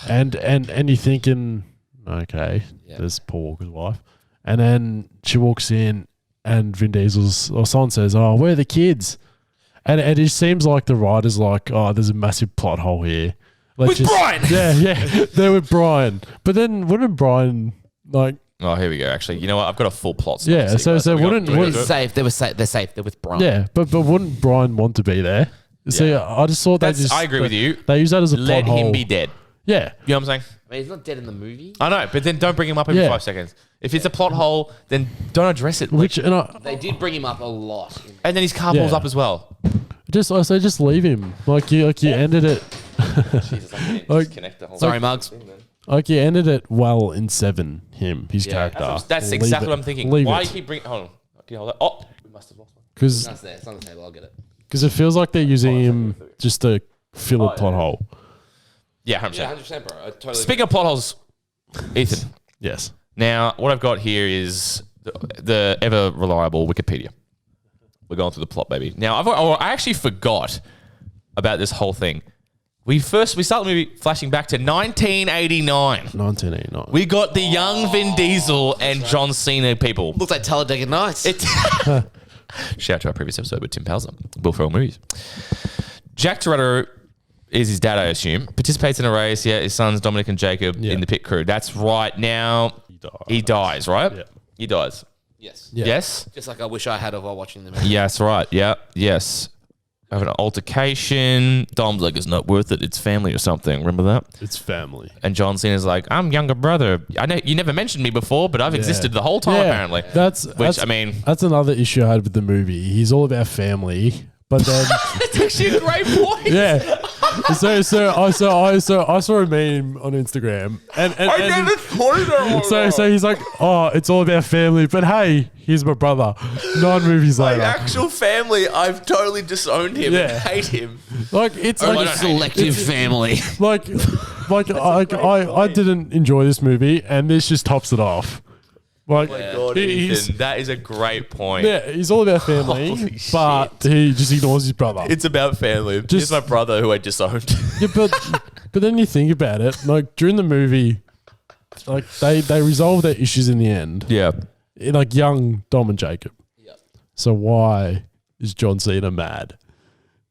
and you're thinking, okay, Yeah. there's Paul Walker's wife, and then she walks in, and Vin Diesel's or someone says, "Oh, where are the kids?" And it seems like the writer's like, "Oh, there's a massive plot hole here." With Brian! Yeah, they're with Brian. But then wouldn't Brian like? Oh, here we go. Actually, you know what? I've got a full plot. Yeah, so wouldn't- They're wouldn't- safe. They're safe. They're with Brian. Yeah, but wouldn't Brian want to be there? See, I just thought I agree with you. They use that as a Let plot him hole. be dead. Yeah, You know what I'm saying? I mean, he's not dead in the movie. I know, but then don't bring him up every Yeah. 5 seconds. If it's a plot hole, then don't address it. Like, which and I They did bring him up a lot. and then his car pulls Yeah. up as well. I say just leave him. Like you ended it. Jesus, I can't Like- disconnect the whole Sorry, Mugs. Like you ended it well in 7. His character. That's Leave exactly it. what I'm thinking. Leave Why it. do you keep bringing? Hold on. Can you hold that? Oh, we must have lost one. Because That's there. It's on the table. I'll get it. it feels like they're using him just to fill a plot hole. Yeah, 100%. 100%, bro. I totally. Speaking of plot holes, Ethan. Yes. Now, what I've got here is the ever reliable Wikipedia. We're going through the plot, baby. Now, I actually forgot about this whole thing. We start the movie flashing back to 1989. 1989. We got the young Vin Diesel and John Cena people. looks like Talladega Nights. Shout out to our previous episode with Tim Palzer, Will Ferrell movies. Jack Toretto is his dad, I assume. Participates in a race. Yeah, his sons Dominic and Jacob in the pit crew. That's right. Now he dies, right? Yeah. He dies. yes. Yeah. Yes. Just like I wish I had while watching the movie. Yes, right. Yeah. Yes. Have an altercation. Dom's like, it's not worth it. It's family or something. Remember that? It's family. And John Cena's like, I'm younger brother. I know you never mentioned me before, but I've existed the whole time apparently. That's I mean, that's another issue I had with the movie. He's all about family, but then that's actually a great point. yeah. So I saw a meme on Instagram, and thought of that. so he's like, oh, it's all about family, but hey, here's my brother. 9 movies My later, actual family, I've totally disowned him and Yeah. hate him. like it's Oh, like I don't hate Selective family. like like I didn't enjoy this movie, and this just tops it off. Like, that is a great point. Yeah, he's all about family, Holy but he just ignores his brother. It's about family. Just my brother who I disowned. Yeah, but then you think about it, like during the movie, like they resolve their issues in the end. Yeah. Like young Dom and Jacob. Yeah. So why is John Cena mad?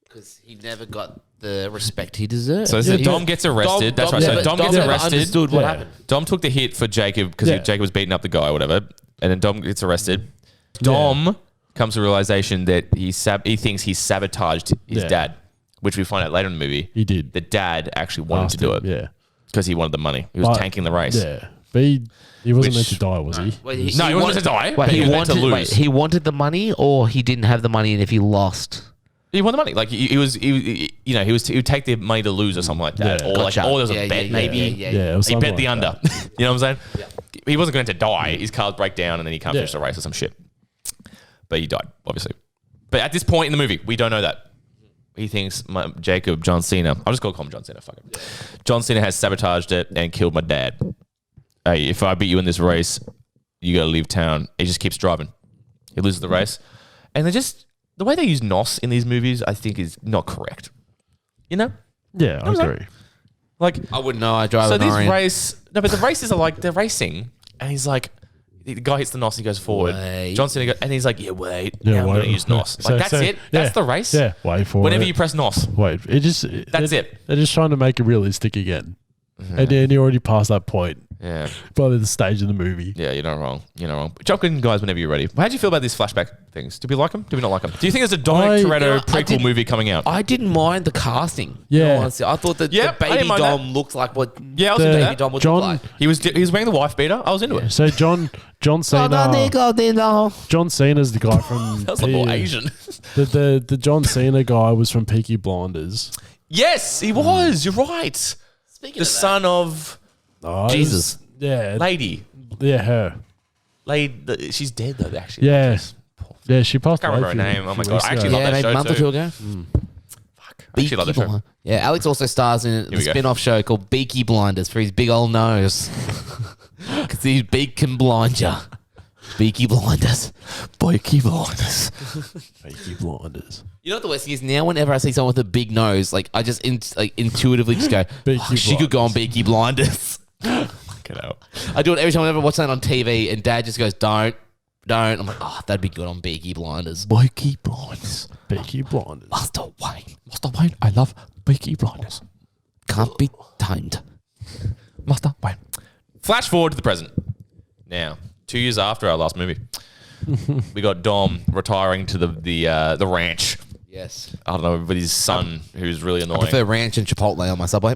Because he never got the respect he deserved. So Dom gets arrested. That's right. So Dom gets arrested. Understood what happened. Dom took the hit for Jacob because Jacob was beating up the guy or whatever. And then Dom gets arrested. Dom comes to the realization that he thinks he sabotaged his dad, which we find out later in the movie. He did. The dad actually wanted to do it. Yeah. Because he wanted the money. He was tanking the race. Yeah. But he wasn't meant to die, was he? Wait, No, he wasn't meant to die. Wait, he was meant to lose. Wait, he wanted the money, or he didn't have the money, and if he lost, he won the money. Like he would take the money to lose or something like that, or Gotcha. like, or there was a bet maybe. Yeah, He bet the under. You know what I'm saying? Yeah. He wasn't going to die. His cars break down and then he can't finish the race or some shit. But he died, obviously. But at this point in the movie, we don't know that. He thinks John Cena. I'll just call him John Cena. Fuck him. Yeah. John Cena has sabotaged it and killed my dad. Hey, if I beat you in this race, you got to leave town. He just keeps driving. He loses the race, and the way they use NOS in these movies, I think, is not correct. You know? Yeah, I agree. Like, I wouldn't know. I drive so an this Orient. race. No, but the races are like they're racing, and he's like, the guy hits the NOS, he goes forward. Wait. John Cena goes, and he's like, I'm going to use NOS. So- Like that's so- it. That's the race. Yeah, wait for Whenever it. you press NOS, Wait, That's it. They're just trying to make it realistic again. And then you already passed that point yeah, by the stage of the movie. yeah, you're not wrong. You're not wrong. Jump in, guys, whenever you're ready. How do you feel about these flashback things? Do we like them? Do we not like them? Do you think there's a Dominic Toretto prequel movie coming out? I didn't mind the casting. Yeah. Honestly. I thought that Yeah, the I didn't baby mind Dom looks like what Yeah, I was The- into baby that. Dom would John- look like. He was wearing the wife beater. I was into it. So John Cena, John Cena's the guy from That was a little Asian. The John Cena guy was from Peaky Blinders. Yes, he was. You're right. Speaking The son of Oh, Jesus. Yeah, lady. yeah, her. She's dead though. Actually, Yeah, yeah, she passed I can't away. remember her a few- name. Oh my few God, weeks I actually ago. love Yeah, that maybe a show month or too. two ago. I actually love that show. Yeah, Alex also stars in the we go. spin-off show called Beaky Blinders for his big old nose. Because his beak can blind you. Beaky Blinders. Beaky Blinders. Peaky Blinders. You know what the worst thing is now? Whenever I see someone with a big nose, like I just intuitively just go, Beaky she could go on Blinders. Beaky Blinders. Get out. I do it every time I ever watch that on TV, and Dad just goes, "Don't." I'm like, "Oh, that'd be good on Beaky Blinders." Beaky Blinders. Peaky Blinders. Master Wayne. Master Wayne, I love Beaky Blinders. Can't be tamed. Master Wayne. Flash forward to the present. Now, 2 years after our last movie, we got Dom retiring to the ranch. Yes. I don't know, with his son, who's really I annoying. prefer ranch and Chipotle on my Subway.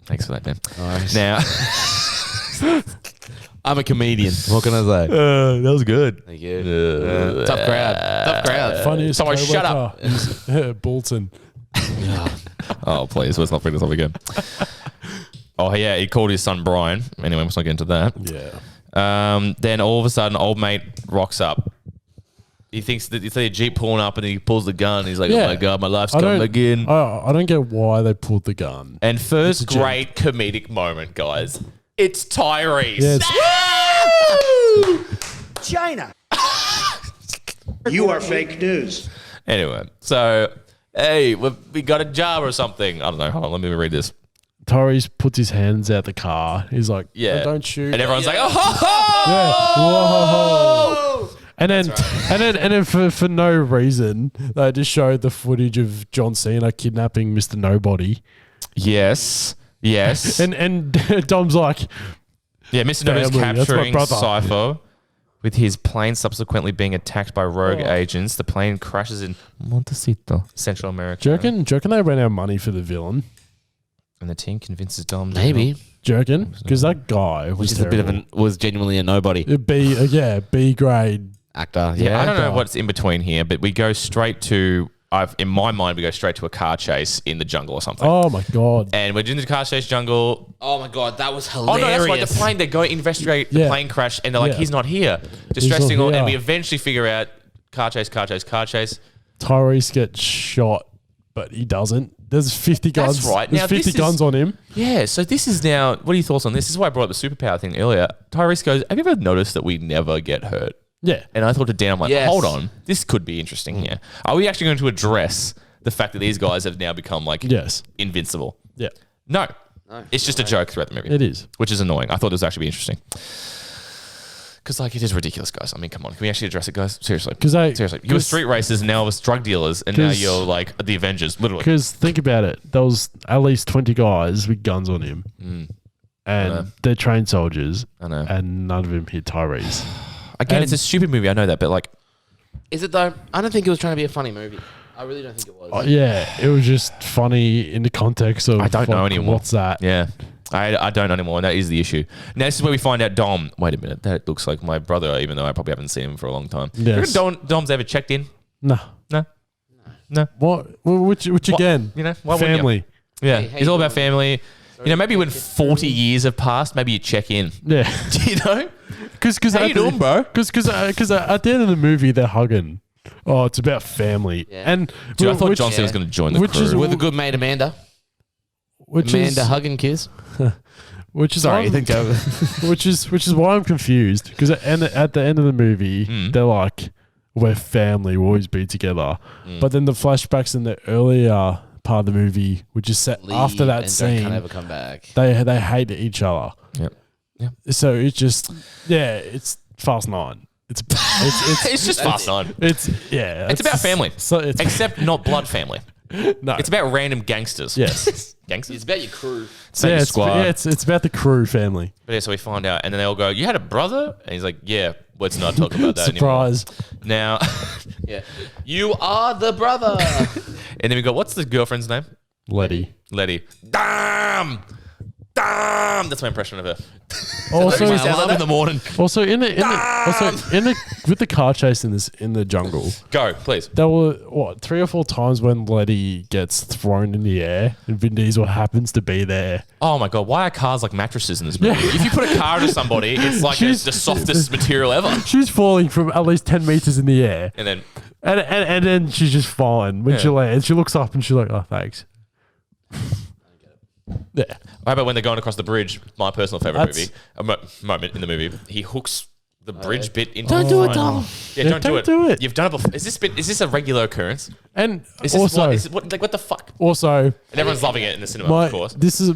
Thanks for that, Dan. Nice. Now, I'm a comedian. What can I say? that was good. Thank you. Tough crowd. Tough crowd. Funniest Someone shut up. coworker is Bolton. Oh, please, let's not bring this up again. Oh, yeah, he called his son Brian. Anyway, let's not get into that. Yeah. Then all of a sudden, old mate rocks up. He thinks that it's a Jeep pulling up and then he pulls the gun. He's like, Yeah. oh my God, my life's coming again. I don't get why they pulled the gun. And first It's a Jeep. great comedic moment, guys. It's Tyrese. Yeah, China. You are fake news. Anyway, so, hey, we got a job or something. I don't know. Hold on, let me read this. Tyrese puts his hands out the car. He's like, Yeah. "Oh, don't shoot." And everyone's like, oh, Yeah. Whoa. And then for no reason, they just showed the footage of John Cena kidnapping Mr. Nobody. yes. And Dom's like, Yeah, Mr. Nobody's Family, that's my capturing brother. Cypher with his plane subsequently being attacked by rogue Oh. agents. The plane crashes in Montecito, Central America. do you reckon they ran out of money for the villain? And the team convinces Dom. to Maybe. help. Do you reckon? Because that guy was Which is a bit of was genuinely a nobody B grade. actor. Yeah, I don't know God. what's in between here, but we go straight to. In my mind, we go straight to a car chase in the jungle or something. Oh my god. And we're in the car chase jungle. Oh my God, that was Oh hilarious. no, that's right. The plane. They go investigate the Yeah. plane crash, and they're like, Yeah. "He's not here." Distressing, not and here. we eventually figure out car chase. Tyrese gets shot. but he doesn't. There's 50 guns. That's right. There's Now, 50 this guns is- on him. Yeah, so this is now, what are your thoughts on this? This is why I brought up the superpower thing earlier. Tyrese goes, have you ever noticed that we never get hurt? Yeah. And I thought to Dan, I'm like, Yes. hold on, this could be interesting here. Are we actually going to address the fact that these guys have now become like Yes. invincible? Yeah. No. It's just a joke throughout the movie. It is. Which is annoying. I thought this would actually be interesting. Because, like, it is ridiculous, guys. I mean, come on. Can we actually address it, guys? Seriously. Seriously. You were street racers, and now it was drug dealers, and now 'cause- you're, like, the Avengers, literally. Because think about it. There was at least 20 guys with guns on him. And they're trained soldiers. I know. And none of them hit Tyrese. Again, it's a stupid movie. I know that, but, like, Is it though? I don't think it was trying to be a funny movie. I really don't think it was. Yeah, it was just funny in the context of I don't know anymore. What's that? yeah. I don't know anymore, and that is the issue. Now, this is where we find out Dom. Wait a minute. That looks like my brother, even though I probably haven't seen him for a long time. Yes. You reckon Dom's ever checked in? No. No. What? Which again? You know, why wouldn't you? Family. Yeah. Hey, It's all about doing? family. You know, maybe when 40 years have passed, maybe you check in. Yeah. Do you know? Because How you doing, bro? Because at the end of the movie they're hugging. Oh, it's about family. Yeah. And Dude, I thought which, John Cena was going to join the which crew. is- With a good mate Amanda. which Amanda is hug and kiss. which is Sorry, I'm- think over. which is why I'm confused. Because at the end of the movie they're like, we're family, we'll always be together. But then the flashbacks in the earlier part of the movie, which is set after Leave that and scene, can't ever come back. they hate each other. Yep. Yep. So it's just it's Fast 9. It's It's just Fast 9. it's yeah. It's about family. So it's Except not blood family. no. It's about random gangsters. yes. Gangsters? It's about your crew. Same Yeah, squad. it's about the crew family. But yeah, so we find out, and then they all go, "You had a brother?" And he's like, "Yeah, let's not talk about that anymore." Surprise. Now, Yeah. You are the brother. and then we go, "What's the girlfriend's name?" Letty. Letty. Damn, damn. That's my impression of her. Also, my Sounds like in the morning. also in the with the car chase in the jungle, Go, please. there were 3 or 4 times when Letty gets thrown in the air and Vin Diesel happens to be there. Oh my god, why are cars like mattresses in this movie? If you put a car into somebody, it's like She's- the softest material ever. She's falling from at least 10 meters in the air, And then, and then she's just fine when she Yeah. lands. She looks up and she's like, "Oh, thanks." Yeah. how about when they're going across the bridge? My personal favorite That's- movie, moment in the movie. He hooks the bridge bit into. Don't the do it, front. Dom. Yeah, Yeah, don't don't do do it. it. You've done it before. Is this a regular occurrence? And Is this also, what, is it, what, like, what the fuck? also, And everyone's loving it in the cinema, of course. this is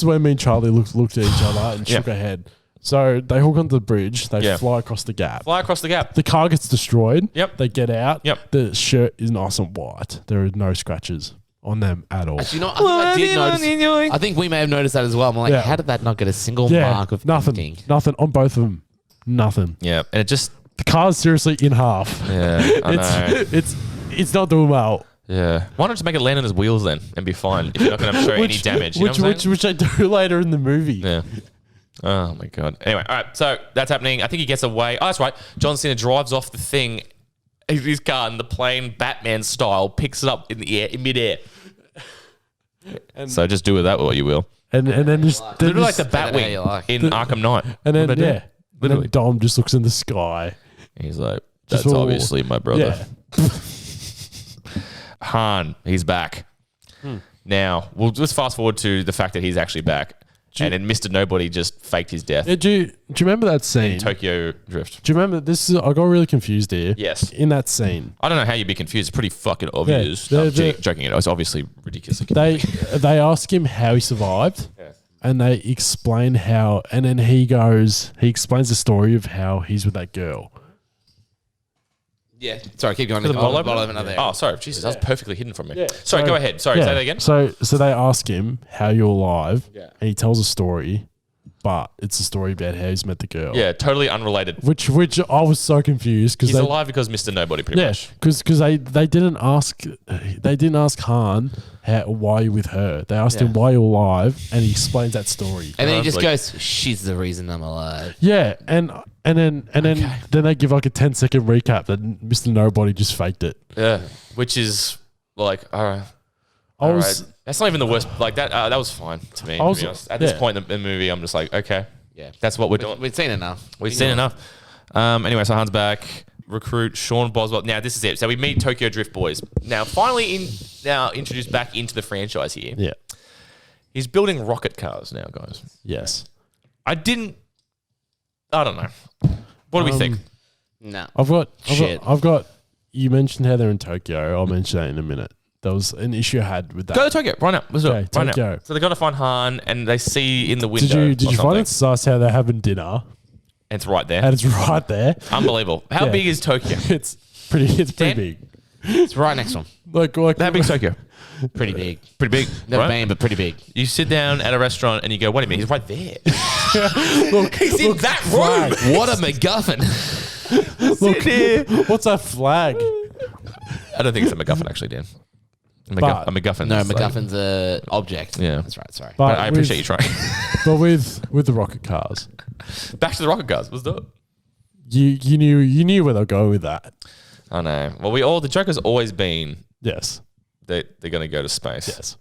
where me and Charlie looked at each other and shook Yeah. our head. So they hook onto the bridge. They Yeah. fly across the gap. Fly across the gap. The car gets destroyed. Yep. They get out. Yep. The shirt is nice and white. There are no scratches on them at all. Actually, I think I did notice. I think we may have noticed that as well. I'm like, Yeah. how did that not get a single Yeah, mark of nothing. inking? Nothing on both of them. Nothing. Yeah, and it just, The car's seriously in half. yeah, I know. It's not doing well. Yeah. Why not just make it land on his wheels then and be fine if you're not going to show any damage? You know what I'm saying? Which they do later in the movie. Yeah. Oh my god. Anyway, all right. So that's happening. I think he gets away. Oh, that's right. John Cena drives off the thing in his car, and the plane, Batman style, picks it up in the air, in midair. So just do with that what you will. And then just Literally like the How you Batwing like. in Arkham Knight. and then What'd I do? yeah. And Literally. then Dom just looks in the sky. He's like, Just that's all- obviously my brother. Yeah. Han, he's back. Now, we'll just fast forward to the fact that he's actually back. And then Mr. Nobody just faked his death. Do you remember that scene? Tokyo Drift. Do you remember this? I got really confused here. Yes. In that scene, I don't know how you'd be confused. It's pretty fucking obvious. Yeah, I'm the- joking. It was obviously ridiculous. they ask him how he survived, and they explain how, and then he explains the story of how he's with that girl. Yeah. Sorry, keep going. The bottle opener? bottle opener there. Oh, sorry. Jesus, that was perfectly hidden from me. Yeah. Sorry, go ahead. Sorry, Yeah. say that again. So they ask him how you're alive, Yeah. and he tells a story, but it's a story about how he's met the girl. Yeah, totally unrelated. Which I was so confused because He's alive because Mr. Nobody, pretty Yeah, much. because they didn't ask Han why you with her. They asked him why you're alive, and he explains that story. And then he just Like- goes, "She's the reason I'm alive." Yeah, and then they give like a 10-second recap that Mr. Nobody just faked it. Yeah, which is like, all right. I was That's not even the worst. Like that. That was fine to me. I was- to be honest. At this yeah. point in the movie, I'm just like, okay, Yeah. that's what we're doing. We've seen enough. We've seen enough. Anyway, so Han's back. Recruit Sean Boswell. Now this is it. So we meet Tokyo Drift boys. Now finally in now introduced back into the franchise here. Yeah. He's building rocket cars now, guys. Yes. I don't know. What do we think? No. I've Shit. got. You mentioned how they're in Tokyo. I'll mention that in a minute. There was an issue I had with that. Go to Tokyo right now. Let's do Okay, it right Tokyo. now. So they got to find Han, and they see in the window. Did you find it sus how they're having dinner And it's right there. and it's right there? Unbelievable. How Yeah. big is Tokyo? It's pretty Dan? big. It's right next to him. Like How big is Tokyo? Pretty big. Pretty big. Never right? been, but pretty big. You sit down at a restaurant and you go, wait a minute, he's right there. look, He's in that room. flag. What a MacGuffin. Look, what's that flag? I don't think it's a MacGuffin, actually, Dan. A But- MacGuffin. No, is like- MacGuffin's a object. Yeah. That's right. Sorry. But I appreciate you trying. But with the rocket cars, Back to the rocket cars. Let's do it. you knew where they'll go with that. I know. Well, the joke has always been Yes. that they're going to go to space. Yes.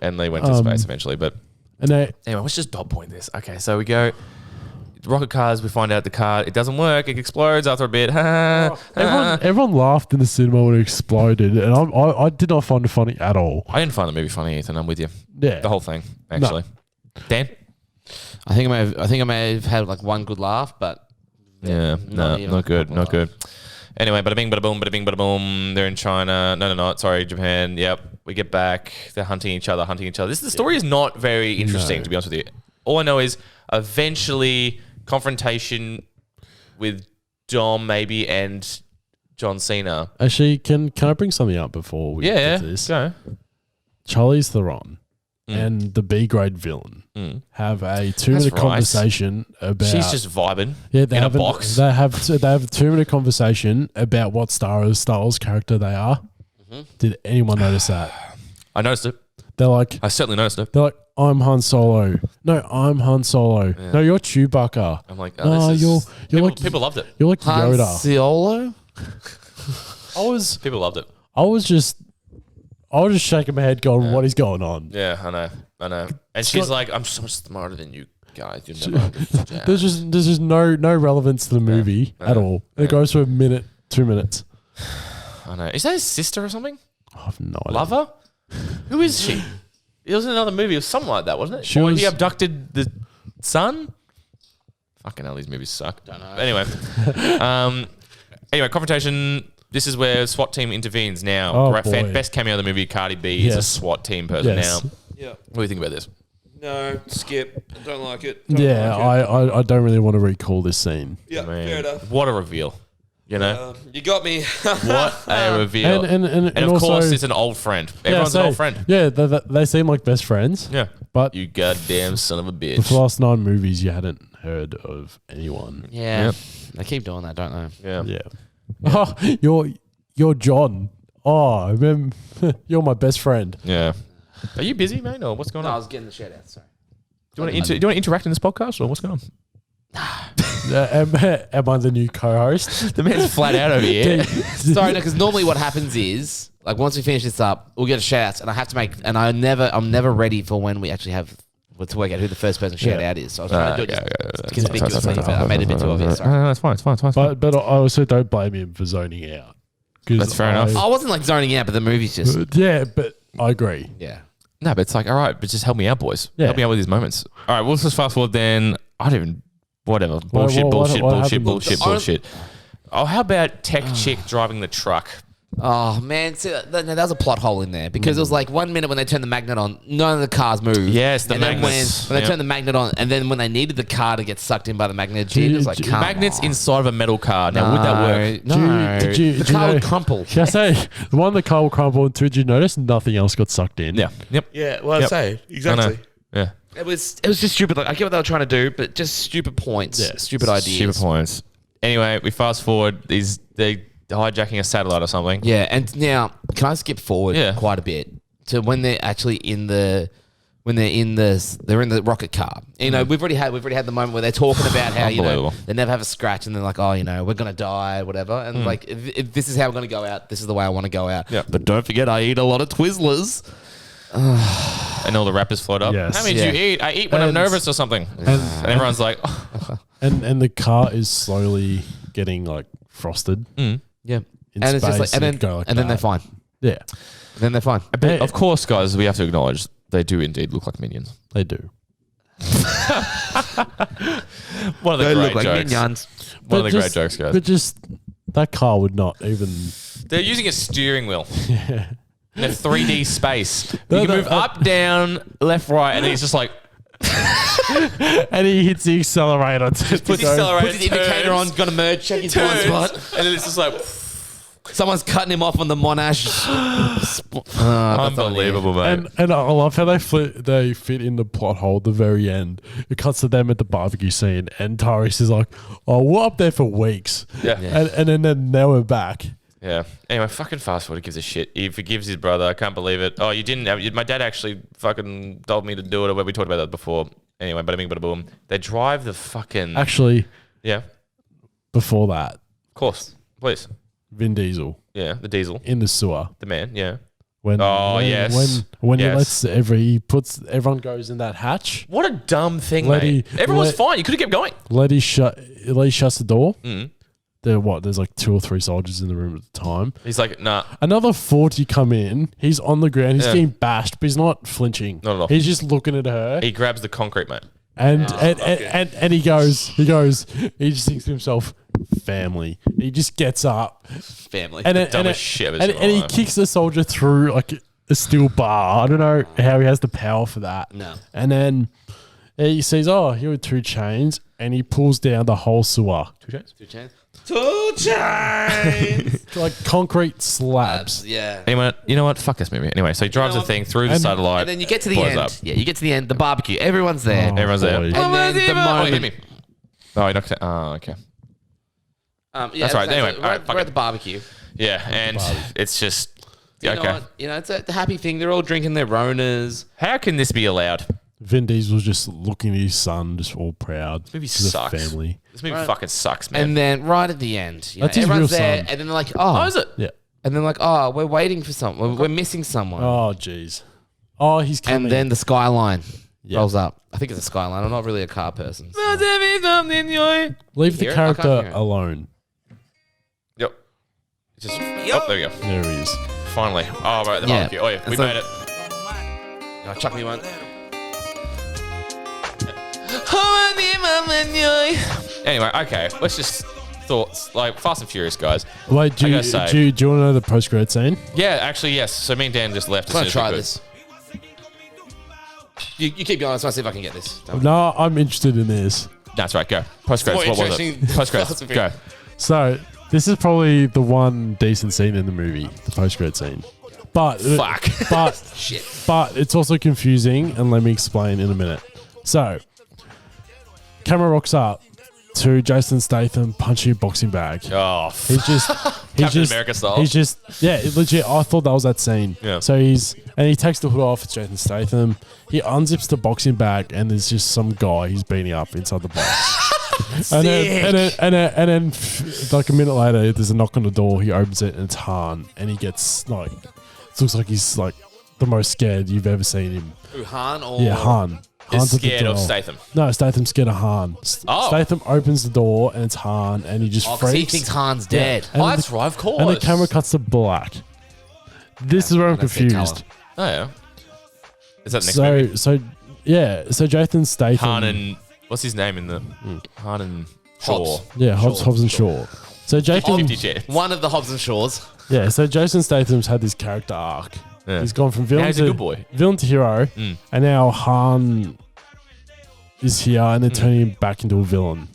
And they went to space eventually. But And they anyway, let's just dot point this. Okay, so we go rocket cars. We find out the car, it doesn't work. It explodes after a bit. everyone laughed in the cinema when it exploded, and I did not find it funny at all. I didn't find the movie funny, Ethan. I'm with you. Yeah. The whole thing, actually. Dan? I think I may have had like one good laugh, but Yeah, no, even not good, a not couple good. Anyway, bada bing, bada boom, bada bing, bada boom. They're in China. No, not. Sorry, Japan. Yep. We get back. They're hunting each other. The story is not very interesting, to be honest with you. All I know is eventually confrontation with Dom, maybe, and John Cena. Actually, can I bring something up before we Yeah, get to this? go. Charlize Theron and the B grade villain have a 2-minute right. conversation about. She's just vibing they in a have box. They have a 2-minute conversation about what Star Wars character they are. Did anyone notice that? I noticed it. They're like, I certainly noticed it. they're like, I'm Han Solo. No, I'm Han Solo. No, you're Chewbacca. I'm like, No, this is... you're like people loved it. You're like Han Yoda. Solo? People loved it. I was just shaking my head, going, "What is going on?" Yeah, I know. And she's like, I'm so much smarter than you guys. You never understand. There's just no relevance to the movie at all. And it goes for a minute, 2 minutes. I know. Is that his sister or something? I have no idea. Lover? Who is she? It was in another movie or something like that, wasn't it? She Or was- he abducted the son? Fucking hell, these movies suck. Don't know. Anyway. Confrontation. This is where SWAT team intervenes now. Oh, Great boy. Best cameo of the movie, Cardi B is a Yes. SWAT team person Yes. now. Yeah. What do you think about this? No, skip. Don't like it. Yeah, I don't really want to recall this scene. Yeah, Man, fair enough. what a reveal. You know? You got me. What a reveal. And of also, course, it's an old friend. Everyone's an old friend. Yeah, they seem like best friends. Yeah. But You goddamn son of a bitch. the last 9 movies, you hadn't heard of anyone. Yeah. Yep. They keep doing that, don't they? Yeah. Yeah. Oh, you're John. Oh, you're my best friend. Yeah. Are you busy, mate, or what's going No, I on? was getting the shout out. Sorry. Do you want to interact in this podcast, or what's going on? Am I the new co-host? The man's flat out over here. Sorry, no, because normally what happens is, like, once we finish this up, we'll get a shout out, and I have to make, and I'm never ready for when we actually have to work out who the first person shout out is. So I was trying to do it just conspicuously, but I made it a bit too obvious. Sorry. No, it's fine. It's fine. But I also don't blame him for zoning out. 'Cause That's fair enough. I wasn't like zoning out, but the movie's just, Yeah, but I agree. yeah. No, but it's like, all right, but just help me out, boys. Yeah. Help me out with these moments. All right, we'll just fast forward then. I don't even, whatever. what Bullshit. Oh, how about tech chick driving the truck? Oh man, see, that was a plot hole in there because it was like 1 minute when they turned the magnet on, none of the cars moved. Yes, the and then magnets. when they Yep. turned the magnet on, and then when they needed the car to get sucked in by the magnet, it was like come Magnets on. inside of a metal car. Now, would that work? No, Did you the car know- would crumple. Can I say the one that car will crumble into? Did you notice nothing else got sucked in? Yeah. Yep. Yeah, well, Yep. I say I exactly. know. Yeah. It was just stupid. Like, I get what they were trying to do, but just stupid points, Yeah. stupid ideas. Super points. Anyway, we fast forward. They hijacking a satellite or something. Yeah, and now can I skip forward Yeah. quite a bit to when they're actually they're in the rocket car. You know, we've already had the moment where they're talking about how Unbelievable. they never have a scratch, and they're like, oh, we're gonna die, whatever, and like if this is how we're gonna go out, this is the way I want to go out. Yeah. But don't forget, I eat a lot of Twizzlers. And all the rappers float up. Yes. How many do you eat? I eat when I'm And- nervous or something. And everyone's like, oh. And the car is slowly getting like frosted. Yeah, In and it's just space, like, and it'd go like then they're that. fine. Yeah, Then they're fine. But of course, guys, we have to acknowledge they do indeed look like minions. they do. One of the They great look like jokes. minions. One of the great just- jokes, guys. But just that car would not even. They're using a steering wheel. In a 3D space. No, You can no, move up, down, left, right, and then he's just like, And he hits the accelerator. puts the accelerator, Put his indicator on, got to merge, check his blind turns, spot. and then it's just like, Someone's cutting him off on the Monash. unbelievable, mate. And I love how they fit in the plot hole at the very end. It cuts to them at the barbecue scene, and Tyrese is like, "Oh, we're up there for weeks." Yeah. And then now we're back. Yeah. Anyway, fucking fast forward gives a shit. He forgives his brother. I can't believe it. Oh, you didn't have... My dad actually fucking told me to do it. We talked about that before. Anyway, bada bing, bada boom. They drive the fucking... Actually, Yeah. before that, Of course. Please. Vin Diesel Yeah. The diesel. in the sewer The man. Yeah. when Yes. when Yes. he puts everyone goes in that hatch. What a dumb thing, Letty- mate. Everyone's Let- fine. You could have kept going. Letty shuts the door. Mm. There's like 2 or 3 soldiers in the room at the time. He's like, nah. Another 40 come in. He's on the ground. He's Yeah. getting bashed, but he's not flinching. Not at all. He's just looking at her. He grabs the concrete, mate. And he just thinks to himself, family. He just gets up Family. Dumbest shit I've ever seen in my and he life. kicks the soldier through like a steel bar. I don't know how he has the power for that. No. And then he says, "Oh, here are 2 chains," and he pulls down the whole sewer, 2 chains? 2 chains. 2 chains. like concrete slabs. Yeah. Anyway, you know what? Fuck this movie. Anyway, so he drives the thing through the And- satellite. And then you get to the blows end. up. Yeah, you get to the end. The barbecue. Everyone's there. Oh. Everyone's there. boy. And then the Oh, he hit moment. me. Oh, he knocked it. Oh, okay. Yeah, That's right. so Anyway, we're, alright, fuck we're it. at the barbecue. Yeah, and it's just... You know okay. what? You know, it's a happy thing. They're all drinking their Ronas. How can this be allowed? Vin Diesel's just looking at his son, just all proud. This movie to the sucks. family. This movie Right. fucking sucks, man. And then right at the end, you know, That's his everyone's real there, son. and then they're like, "Oh, is it? Yeah. And then like, "Oh, we're waiting for someone. We're missing someone." Oh, jeez. Oh, he's coming. and then the skyline Yeah. rolls up. I think it's a skyline. I'm not really a car person. so- leave the Hear it? I can't character hear it. alone. Yep. Just... Oh, there we go. There he is. Finally. Oh, right, the Yeah. barbecue. Oh, yeah, we It's like- made it. Oh, chuck me one. Anyway, okay. Let's just... Thoughts. Like, Fast and Furious, guys. Wait, do I you, gotta say- do you want to know the post-credit scene? Yeah, actually, yes. So me and Dan just left as I'm soon gonna as we try could. this. You keep going. I just want to see if I can get this. Don't- No, I'm interested in this. That's right, go. Post-credits, More what was it? interesting Post-credits, Fast and go. Furious. So, this is probably the one decent scene in the movie, the post-credit scene. But Fuck. But Shit. But it's also confusing, and let me explain in a minute. So, camera rocks up to Jason Statham punching a boxing bag. Oh, He's just, Captain America style. He's just, yeah, legit. I thought that was that scene. Yeah. So he takes the hood off. It's Jason Statham. He unzips the boxing bag, and there's just some guy he's beating up inside the box. and then, like a minute later, there's a knock on the door. He opens it, and it's Han, and he gets like, it looks like he's like the most scared you've ever seen him. Who, Han or Yeah, Han. is Han's at the scared of door. Statham. No, Statham's scared of Han. Oh. Statham opens the door, and it's Han, and he just Oh, 'cause he freaks. thinks Han's dead. And Oh, the- that's right, of course. and the camera cuts to black. This is where I'm That's their confused. Oh, yeah. Is that the next movie? So Jason Statham. Han and... What's his name in the... Han and Shaw. Hobbs. Yeah, Hobbs and Shaw. So Jason, 50 Chance. One of the Hobbs and Shaws. yeah, so Jason Statham's had this character arc. Yeah. He's gone from Now villain he's a to good boy. villain to hero, and now Han is here, and they're turning him back into a villain.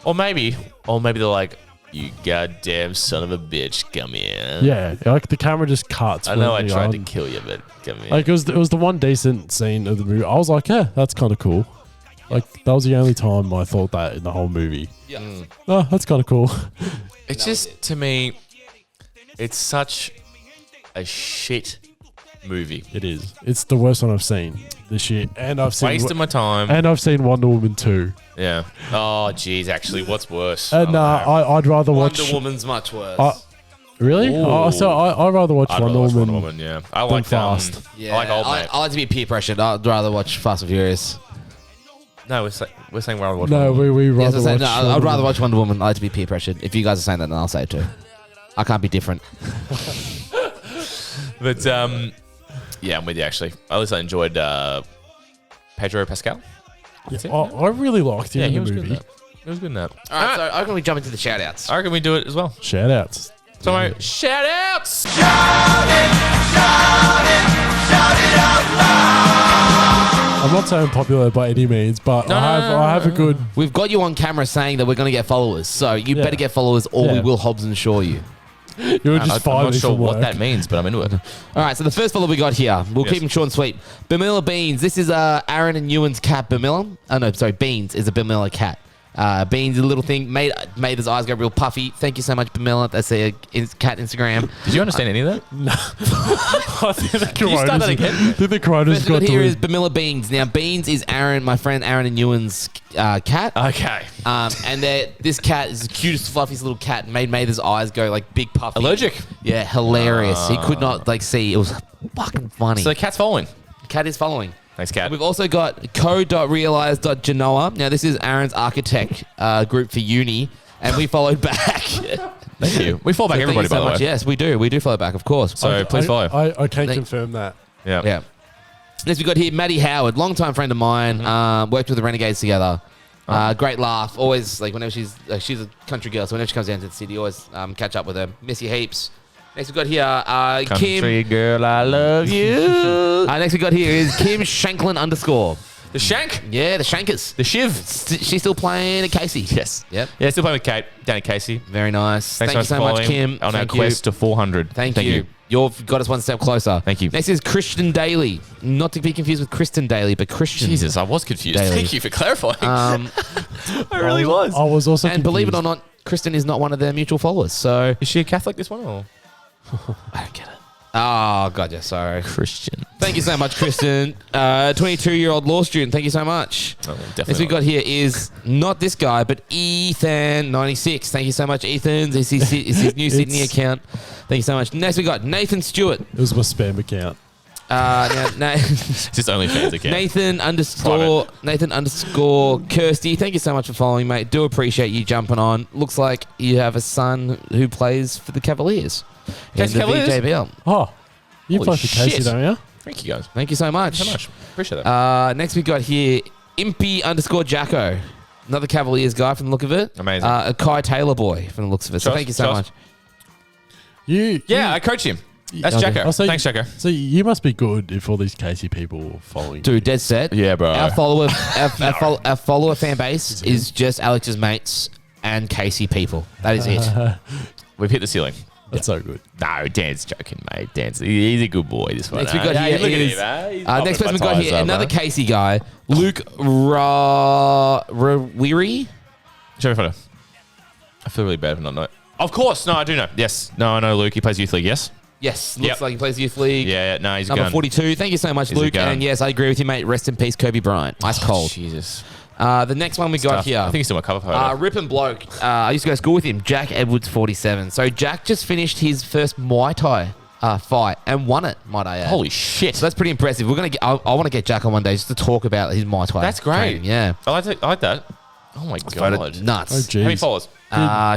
Or maybe they're like, you goddamn son of a bitch, come here. Yeah, like the camera just cuts. I know I when tried to on. kill you, but come here. Like it was the one decent scene of the movie. I was like, yeah, that's kind of cool. Like that was the only time I thought that in the whole movie. Yeah. Oh, that's kind of cool. It's just, to me, it's such a shit movie. It is. It's the worst one I've seen this year, and I've seen Wasting my time. and I've seen Wonder Woman 2. Yeah. Oh, geez, actually, what's worse? And I'd rather watch. Wonder Woman's much worse. Really? Ooh. Oh, so I'd rather watch I'd Wonder rather watch Woman. Wonder Woman, yeah. I like Fast. yeah, I like Old Mate. I like to be peer pressured. I'd rather watch Fast and Furious. No, we're saying we're rather watch No, Wonder Woman. we Yes, rather I'm saying, watch. no, I'd rather watch Wonder Woman. I like to be peer pressured. If you guys are saying that, then I'll say it too. I can't be different. But yeah, I'm with you actually. At least I enjoyed Pedro Pascal. Yeah, I really liked him Yeah, in he the was good in movie. that. He was good in that. All right, so I reckon we jump into the shout outs. I reckon we do it as well. Shout outs. So my shout outs. I'm not saying popular by any means, but I have a good. We've got you on camera saying that we're going to get followers, so you better get followers or we Yeah. will Hobbs and Shaw you. You were just I'm fired not me sure from what work. that means, but I'm into it. All right, so the first follower we got here, we'll keep him short and sweet. Bamilla Beans. This is Aaron and Ewan's cat, Bamilla. Oh, no, sorry, Beans is a Bamilla cat. Beans is a little thing, made his eyes go real puffy. Thank you so much, Bamilla. That's a cat Instagram. Did you understand any of that? I think the Can you start that again? I think the corona's First got one to here him. is Bamilla Beans. Now, Beans is my friend Aaron and Ewan's cat. Okay. And this cat is the cutest, fluffiest little cat. Made his eyes go like big puffy. Allergic. Yeah, hilarious. He could not see. It was fucking funny. So the cat's following. Cat is following. Thanks, cat. We've also got co.realize.genoa. Now, this is Aaron's architect group for uni, and we followed back. Thank you. We follow back everybody, by the way. Yes, we do. We do follow back, of course. So please follow. I can Thank- confirm that. Yeah. Yeah. Next, we got here Maddie Howard, longtime friend of mine. Worked with the Renegades together. Great laugh. Always, whenever she's a country girl, so whenever she comes down to the city, always catch up with her. Miss you heaps. Next, we got here Country Kim. girl, I love you. Next, we got here is Kim Shanklin _ The Shank. Yeah, the Shankers. The Shiv. She's still playing at Casey. Yes. Yep. Yeah, still playing with Kate down at Casey. Very nice. Thanks Thank you so for much, following Kim. on our Thank you. quest to 400. Thank you. You've got us one step closer. Thank you. Next is Christian Daly. Not to be confused with Kristen Daly, but Christian. Jesus, I was confused. Daily. Thank you for clarifying. Um, I really was. I was also and believe it or confused. not, Kristen is not one of their mutual followers. So Is she a Catholic, this one, or I don't get it. Oh, God, yeah, sorry. Christian? Thank you so much, Kristen. 22-year-old law student. Thank you so much. Oh, Next definitely. we got here is not this guy, but Ethan96. Thank you so much, Ethan. It's his new Sydney account. Thank you so much. Next we got Nathan Stewart. It was my spam account. It's just OnlyFans account. Nathan _ Kirsty. Thank you so much for following, mate. Do appreciate you jumping on. Looks like you have a son who plays for the Cavaliers. Casey in the Cavaliers? VJBL. Oh, you Holy play for Casey, shit. don't you? Thank you guys. Thank you so much. So much. Appreciate that. Next we got here Impy _ Jacko. Another Cavaliers guy from the look of it. Amazing. A Kai Taylor boy from the looks of it. So Trust, thank you so trust. You Yeah, I coach him. That's Okay. Jacko. I'll say- Thanks, Jacko. So you must be good if all these Casey people are following. Dude, dead set. Yeah, bro. Our follower fan base is just Alex's mates and Casey people. That is it. We've hit the ceiling. That's so good. No, Dan's joking, mate. He's a good boy, this one. Next we got here look at is- him, He's next popping person we my got tyres here, up, another huh? Casey guy, Luke Rawiri. Show me a photo. I feel really bad for not knowing. Of course. No, I do know. Yes. No, I know Luke. He plays Youth League, yes? Yes, looks Yep. like he plays youth league. Yeah, no, he's a Number gun. 42. Thank you so much, He's a Luke. gun. And yes, I agree with you, mate. Rest in peace, Kobe Bryant. Ice cold. Jesus. The next one we got Tough. here. I think he's still my cover photo. Rip and Bloke. I used to go to school with him. Jack Edwards, 47. So Jack just finished his first Muay Thai fight and won it, might I add. Holy shit. So that's pretty impressive. We're gonna get. I want to get Jack on one day just to talk about his Muay Thai. That's great. training. Yeah. I like that. Oh my god. Nuts. Oh, How many jeez. followers?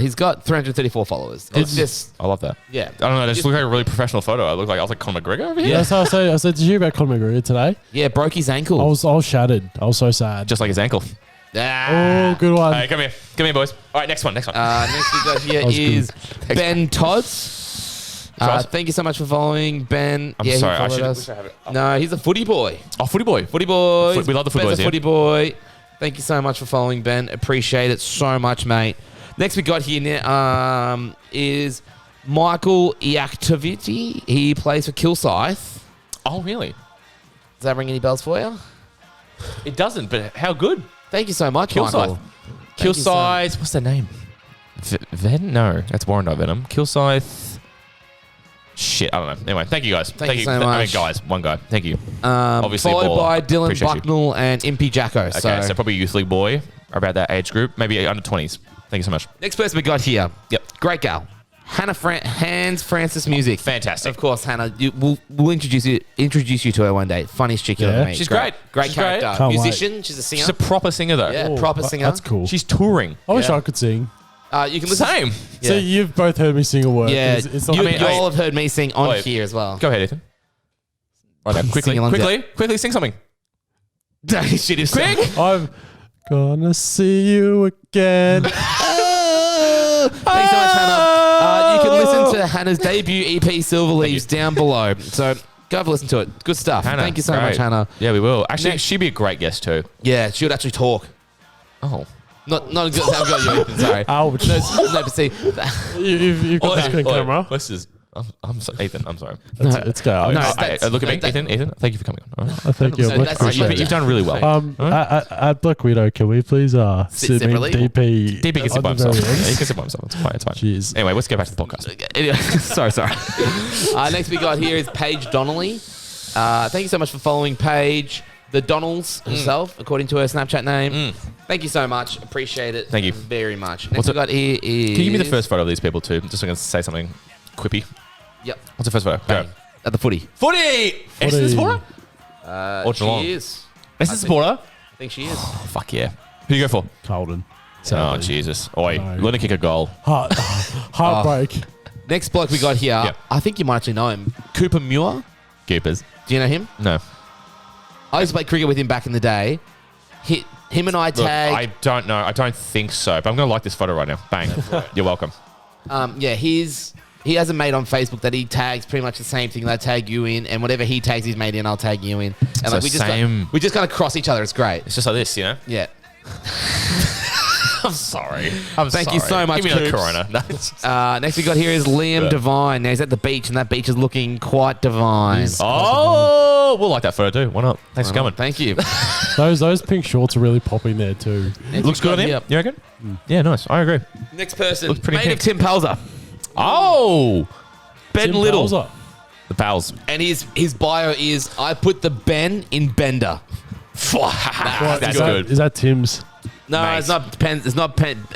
He's got 334 followers. It's just, I love that. yeah. I don't know. This looks like a really professional photo. I was like Conor McGregor over here. Yeah, so I said, did you hear about Conor McGregor today? Yeah, broke his ankle. I was shattered. I was so sad. Just like his ankle. Oh, good one. All right, come here. Come here, boys. All right, next one. Next one. Next we got here That was is good. Ben Todds. Todds? Thank you so much for following, Ben. I'm he sorry. I followed should us. have it. No, he's a footy boy. Oh, footy boy. Footy boy. We love the footy Ben's boys, a yeah. footy boy. Thank you so much for following, Ben. Appreciate it so much, mate. Next we got here is Michael Iactoviti. He plays for Kilsyth. Oh, really? Does that ring any bells for you? It doesn't, but how good? Thank you so much, Kilsyth. Michael. Thank you so- Kilsyth. What's their name? Ven? No, that's Warrendar Venom. Kilsyth. Shit, I don't know. Anyway, thank you guys. Thank you so I mean, much. guys, one guy. Thank you. Obviously, followed baller. by Dylan Appreciate you. Bucknell and Impy Jacko. Okay, So, so probably youth league boy, or about that age group, maybe under 20s. Thank you so much. next person we got here. Yep. Great gal. Hannah Hans Francis Music. Fantastic. Of course, Hannah. We'll introduce you to her one day. Funniest chick you'll Yeah. ever meet. She's great. Great She's character. great. Can't Musician. She's a singer. She's a proper singer, though. yeah, Oh, proper singer. That's cool. She's touring. I wish Yeah. I could sing. You can listen. Same. So Yeah. you've both heard me sing a word. Yeah, It's not you, I mean, you all have heard me sing on Wait. here as well. Go ahead, Ethan. Right now, quickly, Sing along to quickly, sing something. Shit is Quick. I'm gonna see you again. Thanks so much, Hannah. You can listen to Hannah's debut EP, Silver Leaves, down below. So go have a listen to it. Good stuff. Hannah, Thank you so great. much, Hannah. Yeah, we will. Actually, Next. she'd be a great guest too. Yeah, she would actually talk. Oh. Not a good. I've got you, Ethan. Sorry. Ouch. No, but see, You've got this on camera. Let's just. I'm sorry, Ethan. I'm sorry. Let's go. No, Look at me, that- Ethan. Thank you for coming on. All right. Thank you. So Much that's- appreciated. You've done really well. At Black Widow, can we please sit separately? DP? DP can sit by on the himself. very end? He can sit by himself. It's fine. It's fine. Jeez. Anyway, let's get back to the podcast. Anyway, sorry. Next we got here is Paige Donnelly. Thank you so much for following Paige, the Donalds herself, according to her Snapchat name. Thank you so much. Appreciate it. Thank you. very much. Next What's we it- got here is. Can you give me the first photo of these people too? Just so I can say something quippy. Yep. What's the first photo? Go. Bang. At the footy. Footy! Essence supporter? Or Geelong? She is. Essence supporter? I think she is. Oh, fuck yeah. Who do you go for? Carlton. Oh, Jesus. Oi, No. let her kick a goal. Heartbreak. Next bloke we got here. Yep. I think you might actually know him. Cooper Muir. Goopers. Do you know him? No. I used to play cricket with him back in the day. Him and I Look, tagged. I don't know. I don't think so. But I'm going to like this photo right now. Bang. You're welcome. Yeah, he has a mate on Facebook that he tags pretty much the same thing. They tag you in, and whatever he tags his mate in, I'll tag you in. And So like same- we just kind of cross each other. It's great. It's just like this, you know? Yeah. I'm sorry. Thank you so much, Give me the Coops. corona. No. Next we got here is Liam Yeah. Devine. Now he's at the beach, and that beach is looking quite divine. Oh, we'll like that photo too. Why not? Thanks for coming. Thank you. Those pink shorts are really popping there too. Next Looks we good on got him. here- You reckon? Yeah, nice. I agree. Next person, Looks pretty mate of pink. Tim Palzer. Oh, Ben Tim Little. Palzer. the pals. And his bio is, I put the Ben in Bender. That's Is that- good. Is that Tim's? No, Mate. it's not Ben.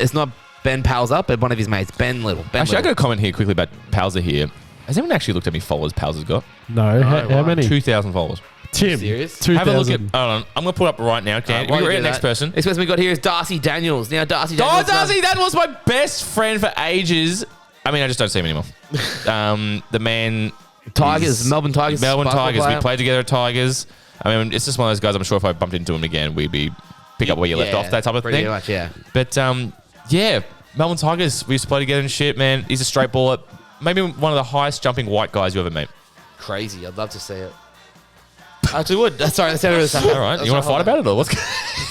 It's not Ben Palzer, but one of his mates, Ben Little. Ben Actually, I got Little. a comment here quickly about Palzer here. Has anyone actually looked at how many followers Palzer's got? No. How many? 2,000 followers. Tim. Serious? 2,000. Have a look at. Hold on. I'm going to put up right now. Dan, While you we're do at next that, person. Next person we got here is Darcy Daniels. Now, Darcy Oh, Daniels. Darcy, that was my best friend for ages. I mean, I just don't see him anymore. The man. Tigers, is- Melbourne Tigers. Melbourne basketball Tigers. player. We played together at Tigers. I mean, it's just one of those guys. I'm sure if I bumped into him again, we'd be pick up where you left Yeah, off, that type of pretty thing. much, yeah. But yeah, Melbourne Tigers. We used to play together and shit, man. He's a straight baller. Maybe one of the highest jumping white guys you ever met. Crazy. I'd love to see it. I actually would. Sorry, that's how it is. All right, you want to fight about it or what's?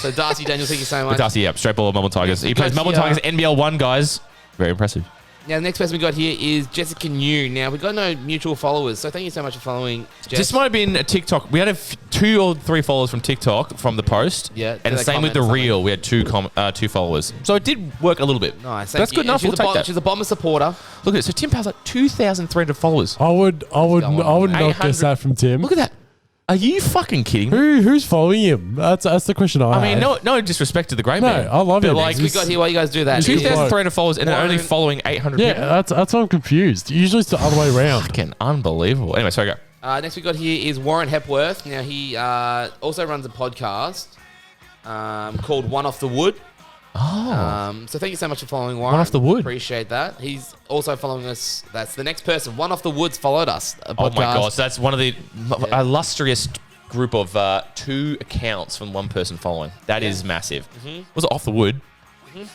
So, Darcy Daniels, thank you so much. But Darcy, yeah, straight baller, Melbourne Tigers. He plays Melbourne Darcy, Tigers NBL 1, guys. Very impressive. Now, the next person we got here is Jessica New. Now, we've got no mutual followers, so thank you so much for following Jess. This might have been a TikTok. We had 2 or 3 followers from TikTok from the post. Yeah, And did the they same with comment the or something? reel. We had 2 followers. So it did work a little bit. Nice. But that's good enough. She's We'll take that. She's a Bomber supporter. Look at it. So Tim Powell's like 2,300 followers. I would not guess 800. that from Tim. Look at that. Are you fucking kidding me? Who's following him? That's the question I I mean, had. no disrespect to the great No, man. I love but him. like, We got here while you guys do that. He's a good bloke. 2,300 followers and they're only Warren- following 800 Yeah, people. that's why I'm confused. Usually it's the other way around. Fucking unbelievable. Anyway, sorry, go. Next we got here is Warren Hepworth. Now, he also runs a podcast called One Off the Wood. Oh. So thank you so much for following Warren. One Off the Wood. Appreciate that. He's also following us. That's the next person. One Off the Woods followed us. A Oh my podcast. gosh, that's one of the illustrious group of 2 accounts from one person following. That is massive. Was it Off the Wood?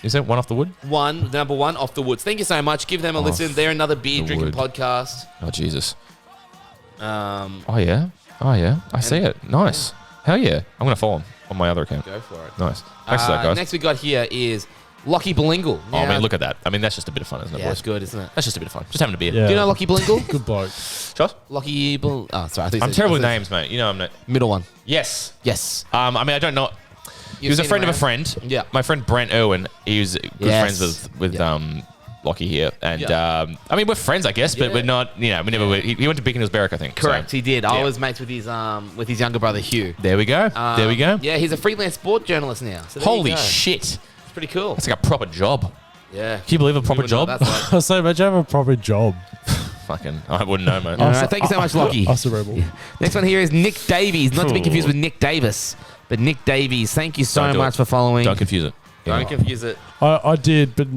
Is it One Off the Wood? Number one Off the Woods. Thank you so much. Give them a listen. They're another beer the drinking Wood. podcast. Oh, Jesus. Um, Oh, yeah. I see it. Nice. Hell yeah. I'm going to follow him on my other account. go for it. Nice. Thanks for that, guys. Next we got here is Lockie Blingle. Oh, I mean, look at that. I mean, that's just a bit of fun, isn't it, Yeah, boys? it's good, isn't it? That's just a bit of fun. Just having a beer. Yeah. Do you know Lockie Blingle? Good bloke. Josh? Lockie Bl. Oh, sorry. I thought you I'm said- terrible with I thought- names, mate. You know I'm not. Middle one. Yes. Yes. I mean, I don't know. He was a seen friend him of a around? friend. Yeah. My friend Brent Irwin. He was good Yes. friends with Yeah. Lockie here, and Yeah. I mean we're friends, I guess, but Yeah. we're not. You know, we never. Were, he went to Beacon Hills Berwick, I think. Correct. So, He did. I yeah. was mates with his younger brother Hugh. There we go. There we go. Yeah, he's a freelance sport journalist now. So there you Holy go. shit! It's pretty cool. That's like a proper job. Yeah. Can you believe a proper You wouldn't know job? what that's like. I say, imagine having a proper job. Fucking, I wouldn't know, man. All right, thank you so much, Lockie. Us a rebel. Next one here is Nick Davies. Not to be Ooh. confused with Nick Davis, but Nick Davies. Thank you so Don't do much it. for following. Don't confuse it. Don't confuse it. I did, but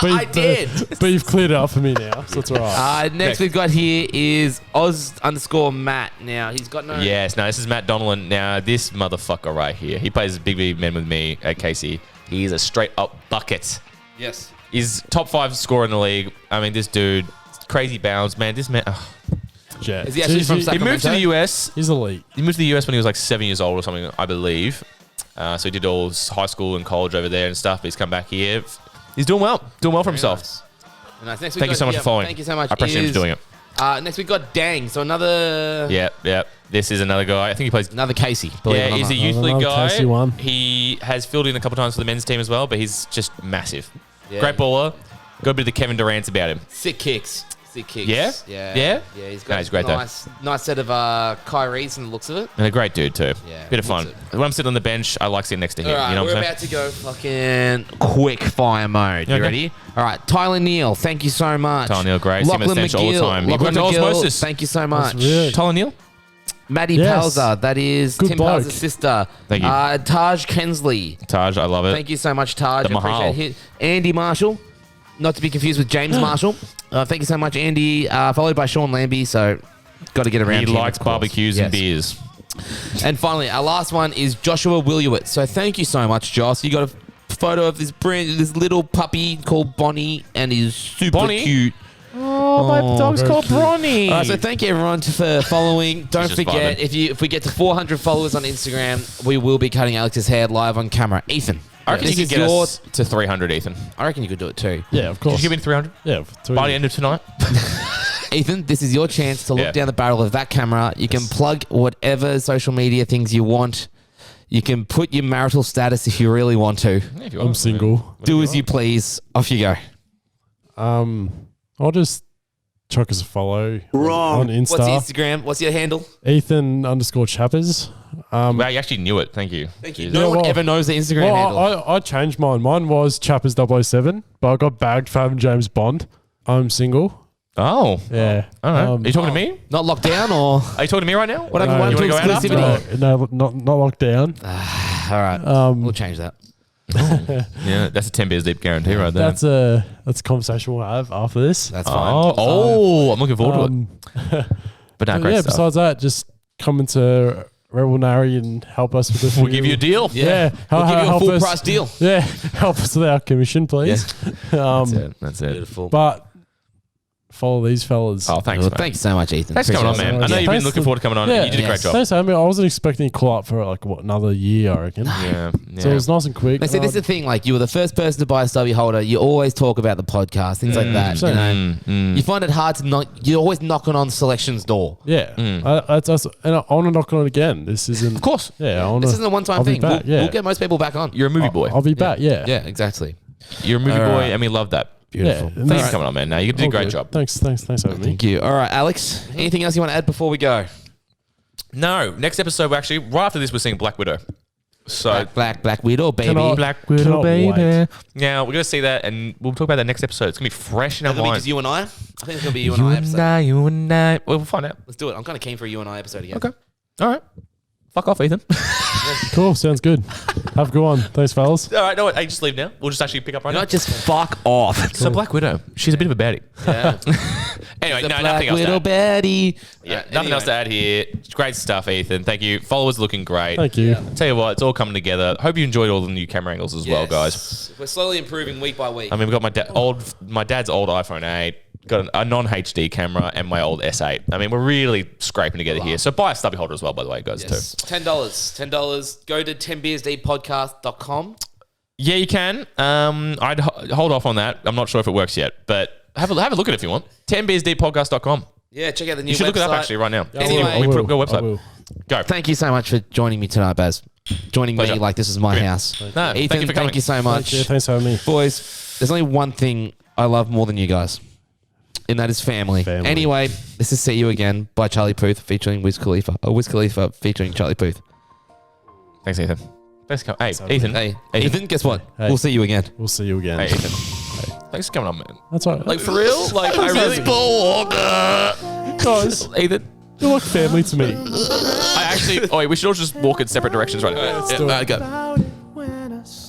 I did. But you've cleared it up for me now, so it's all right. Next we've got here is Oz_Matt. Now he's got no. Yes, no, this is Matt Donnellan. Now, this motherfucker right here, he plays Big B Men with me at Casey. He's a straight up bucket. Yes. He's top 5 scorer in the league. I mean, this dude, crazy bounds, man. This man. Yeah. Is he actually from He moved to the US. He's elite. He moved to the US when he was like 7 years old or something, I believe. So he did all his high school and college over there and stuff. But he's come back here. He's doing well for himself. Nice. Next we Thank you got- so much yeah, for following. Thank you so much. I appreciate him for doing it. Next we got Dang. So another Yeah. This is another guy. I think he plays. another Casey. Believe it Yeah, or he's not. a youth league Another Casey guy. one. He has filled in a couple times for the men's team as well, but he's just massive. Yeah. Great baller. Got a bit of the Kevin Durant's about him. Sick kicks. Yeah? Yeah. Yeah? Yeah. He's No, got he's great though. nice set of Kyrie's and the looks of it. And a great dude too. Yeah, Bit of fun. looks When I'm sitting on the bench, I like sitting next to him. All right, you know what we're I'm saying? about to go fucking quick fire mode. You Okay. ready? All right, Tyler Neal, thank you so much. Tyler Neal, great. See him at Lachlan Stench all the McGill, time. He Lachlan worked at McGill, Osmosis. thank you so much. really- Tyler Neal? Maddie Yes. Palzer, that is Good Tim bloke. Palzer's sister. Thank you. Taj Kensley, Taj, I love it. thank you so much, Taj. The Mahal. Appreciate it. Andy Marshall, not to be confused with James Marshall. Thank you so much, Andy. Followed by Sean Lambie, so got to get around He to him, likes of course. barbecues Yes. and beers. And finally, our last one is Joshua Williewitz. So thank you so much, Josh. You got a photo of this little puppy called Bonnie, and he's super Bonnie? cute. Oh, my dog's very called cute. Bronny. All right, so thank you everyone for following. Don't just forget, vibing. if we get to 400 followers on Instagram, we will be cutting Alex's hair live on camera. Ethan, I reckon this you is could get your. us to 300, Ethan. I reckon you could do it too. Yeah, of Did course. you give me 300? Yeah. By the end of tonight? Ethan, this is your chance to look Yeah. down the barrel of that camera. You can plug whatever social media things you want. You can put your marital status if you really want to. Yeah, if you I'm want. single. Do as you please. Off you go. I'll just chuck us a follow Wrong. on Insta. What's your Instagram? What's your handle? Ethan_Chappers. Wow, you actually knew it. Thank you. Thank you. Jesus. No Yeah, one well- ever knows the Instagram handle. Well, I changed mine. Mine was Chappers 007, but I got bagged for having James Bond. I'm single. Oh. Yeah. All right. Are you talking to me? Not locked down or? Are you talking to me right now? What happened? No, One you to wanna go out after? exclusivity. No, not locked down. All right. we'll change that. Yeah, that's a 10 beers deep guarantee right there. That's a conversation we'll have after this. That's fine. I'm looking forward to it. But no, But great yeah. stuff. Besides that, just come into Rebel Nary and help us with the. We'll give you a deal. Yeah, We'll give you a help full us- price deal. Yeah, help us with our commission, please. That's it. That's it. Beautiful. But follow these fellas. Oh, thanks, Well, man. thanks so much, Ethan. Thanks for coming on, Appreciate man. it. I know Yeah. you've been Thanks looking for- forward to coming on. Yeah. You did a great Yes. job. Thanks, I mean, I wasn't expecting you to call up for like another year, I reckon. Yeah. So it was nice and quick. Now, see, this is the thing. Like, you were the first person to buy a stubby holder. You always talk about the podcast, things like that. You know, you find it hard to knock. You're always knocking on Selection's door. Yeah, that's and I want to knock on it again. This isn't. Of course. Yeah, I wanna, This isn't a one-time I'll be thing. back, We'll, yeah. we'll get most people back on. You're a movie boy. I'll be back. Yeah, Yeah, exactly. You're a movie All boy, right. and we love that. Beautiful. Yeah. Thanks for coming on, man. Now you did a All great good. job. Thanks for having me. Thank you. All right, Alex. Anything else you want to add before we go? No, next episode, we're actually, right after this, we're seeing Black Widow. So, Black Widow, baby. Cannot- Black Widow, baby. Now, we're going to see that, and we'll talk about that next episode. It's going to be fresh in our Is it because minds. you and I? I think it's gonna be you and I episode. you and I. Well, we'll find out. Let's do it. I'm kind of keen for a you and I episode again. Okay. All right. Fuck off, Ethan. Cool, sounds good. Have a good one. Thanks, fellas. All right, no, hey, just leave now. We'll just actually pick up right now. Not just fuck off. So Black Widow, she's a bit of a baddie. Yeah. Anyway, The no, Black nothing else to Widow add. Betty. Yeah, nothing else to add here. Great stuff, Ethan. Thank you. Followers looking great. Thank you. Tell you what, it's all coming together. Hope you enjoyed all the new camera angles as well, guys. We're slowly improving week by week. I mean, we've got my dad's old iPhone 8, got a non-HD camera, and my old S8. I mean, we're really scraping together here. So buy a stubby holder as well, by the way, guys, Yes. too. $10. Go to 10beersdeeppodcast.com. Yeah, you can. I'd hold off on that. I'm not sure if it works yet, but have a look at it if you want. 10beersdeeppodcast.com. Yeah, check out the new You should website. look it up actually right now. Anyway. we put up a I website. will. Go. Thank you so much for joining me tonight, Baz. Joining Pleasure. me like this is my Brilliant. house. No, Ethan, thank you for coming. you so much. Yeah, thanks for having me. Boys, there's only one thing I love more than you guys, and that is family. Family. Anyway, this is See You Again by Charlie Puth featuring Wiz Khalifa. Or Wiz Khalifa featuring Charlie Puth. Thanks, Ethan. Thanks for coming. Hey, Ethan. Hey, Ethan, guess what? Hey. We'll see you again. We'll see you again. Hey, Ethan. Thanks for coming on, man. That's all right. Like, for real? Like, I really... guys, Ethan. you're like family to me. I actually... Oh, wait, we should all just walk in separate directions right now. do it. Go.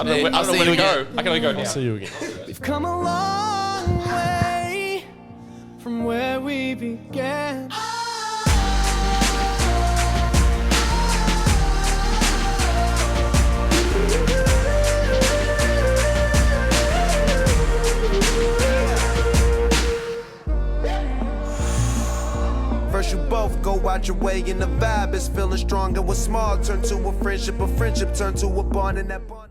I don't know see where you to go. again. I can only go now. See you again. We've come a long way from where we began. First you both go out your way and the vibe is feeling strong, and what's small turn to a friendship turned to a bond, and that bond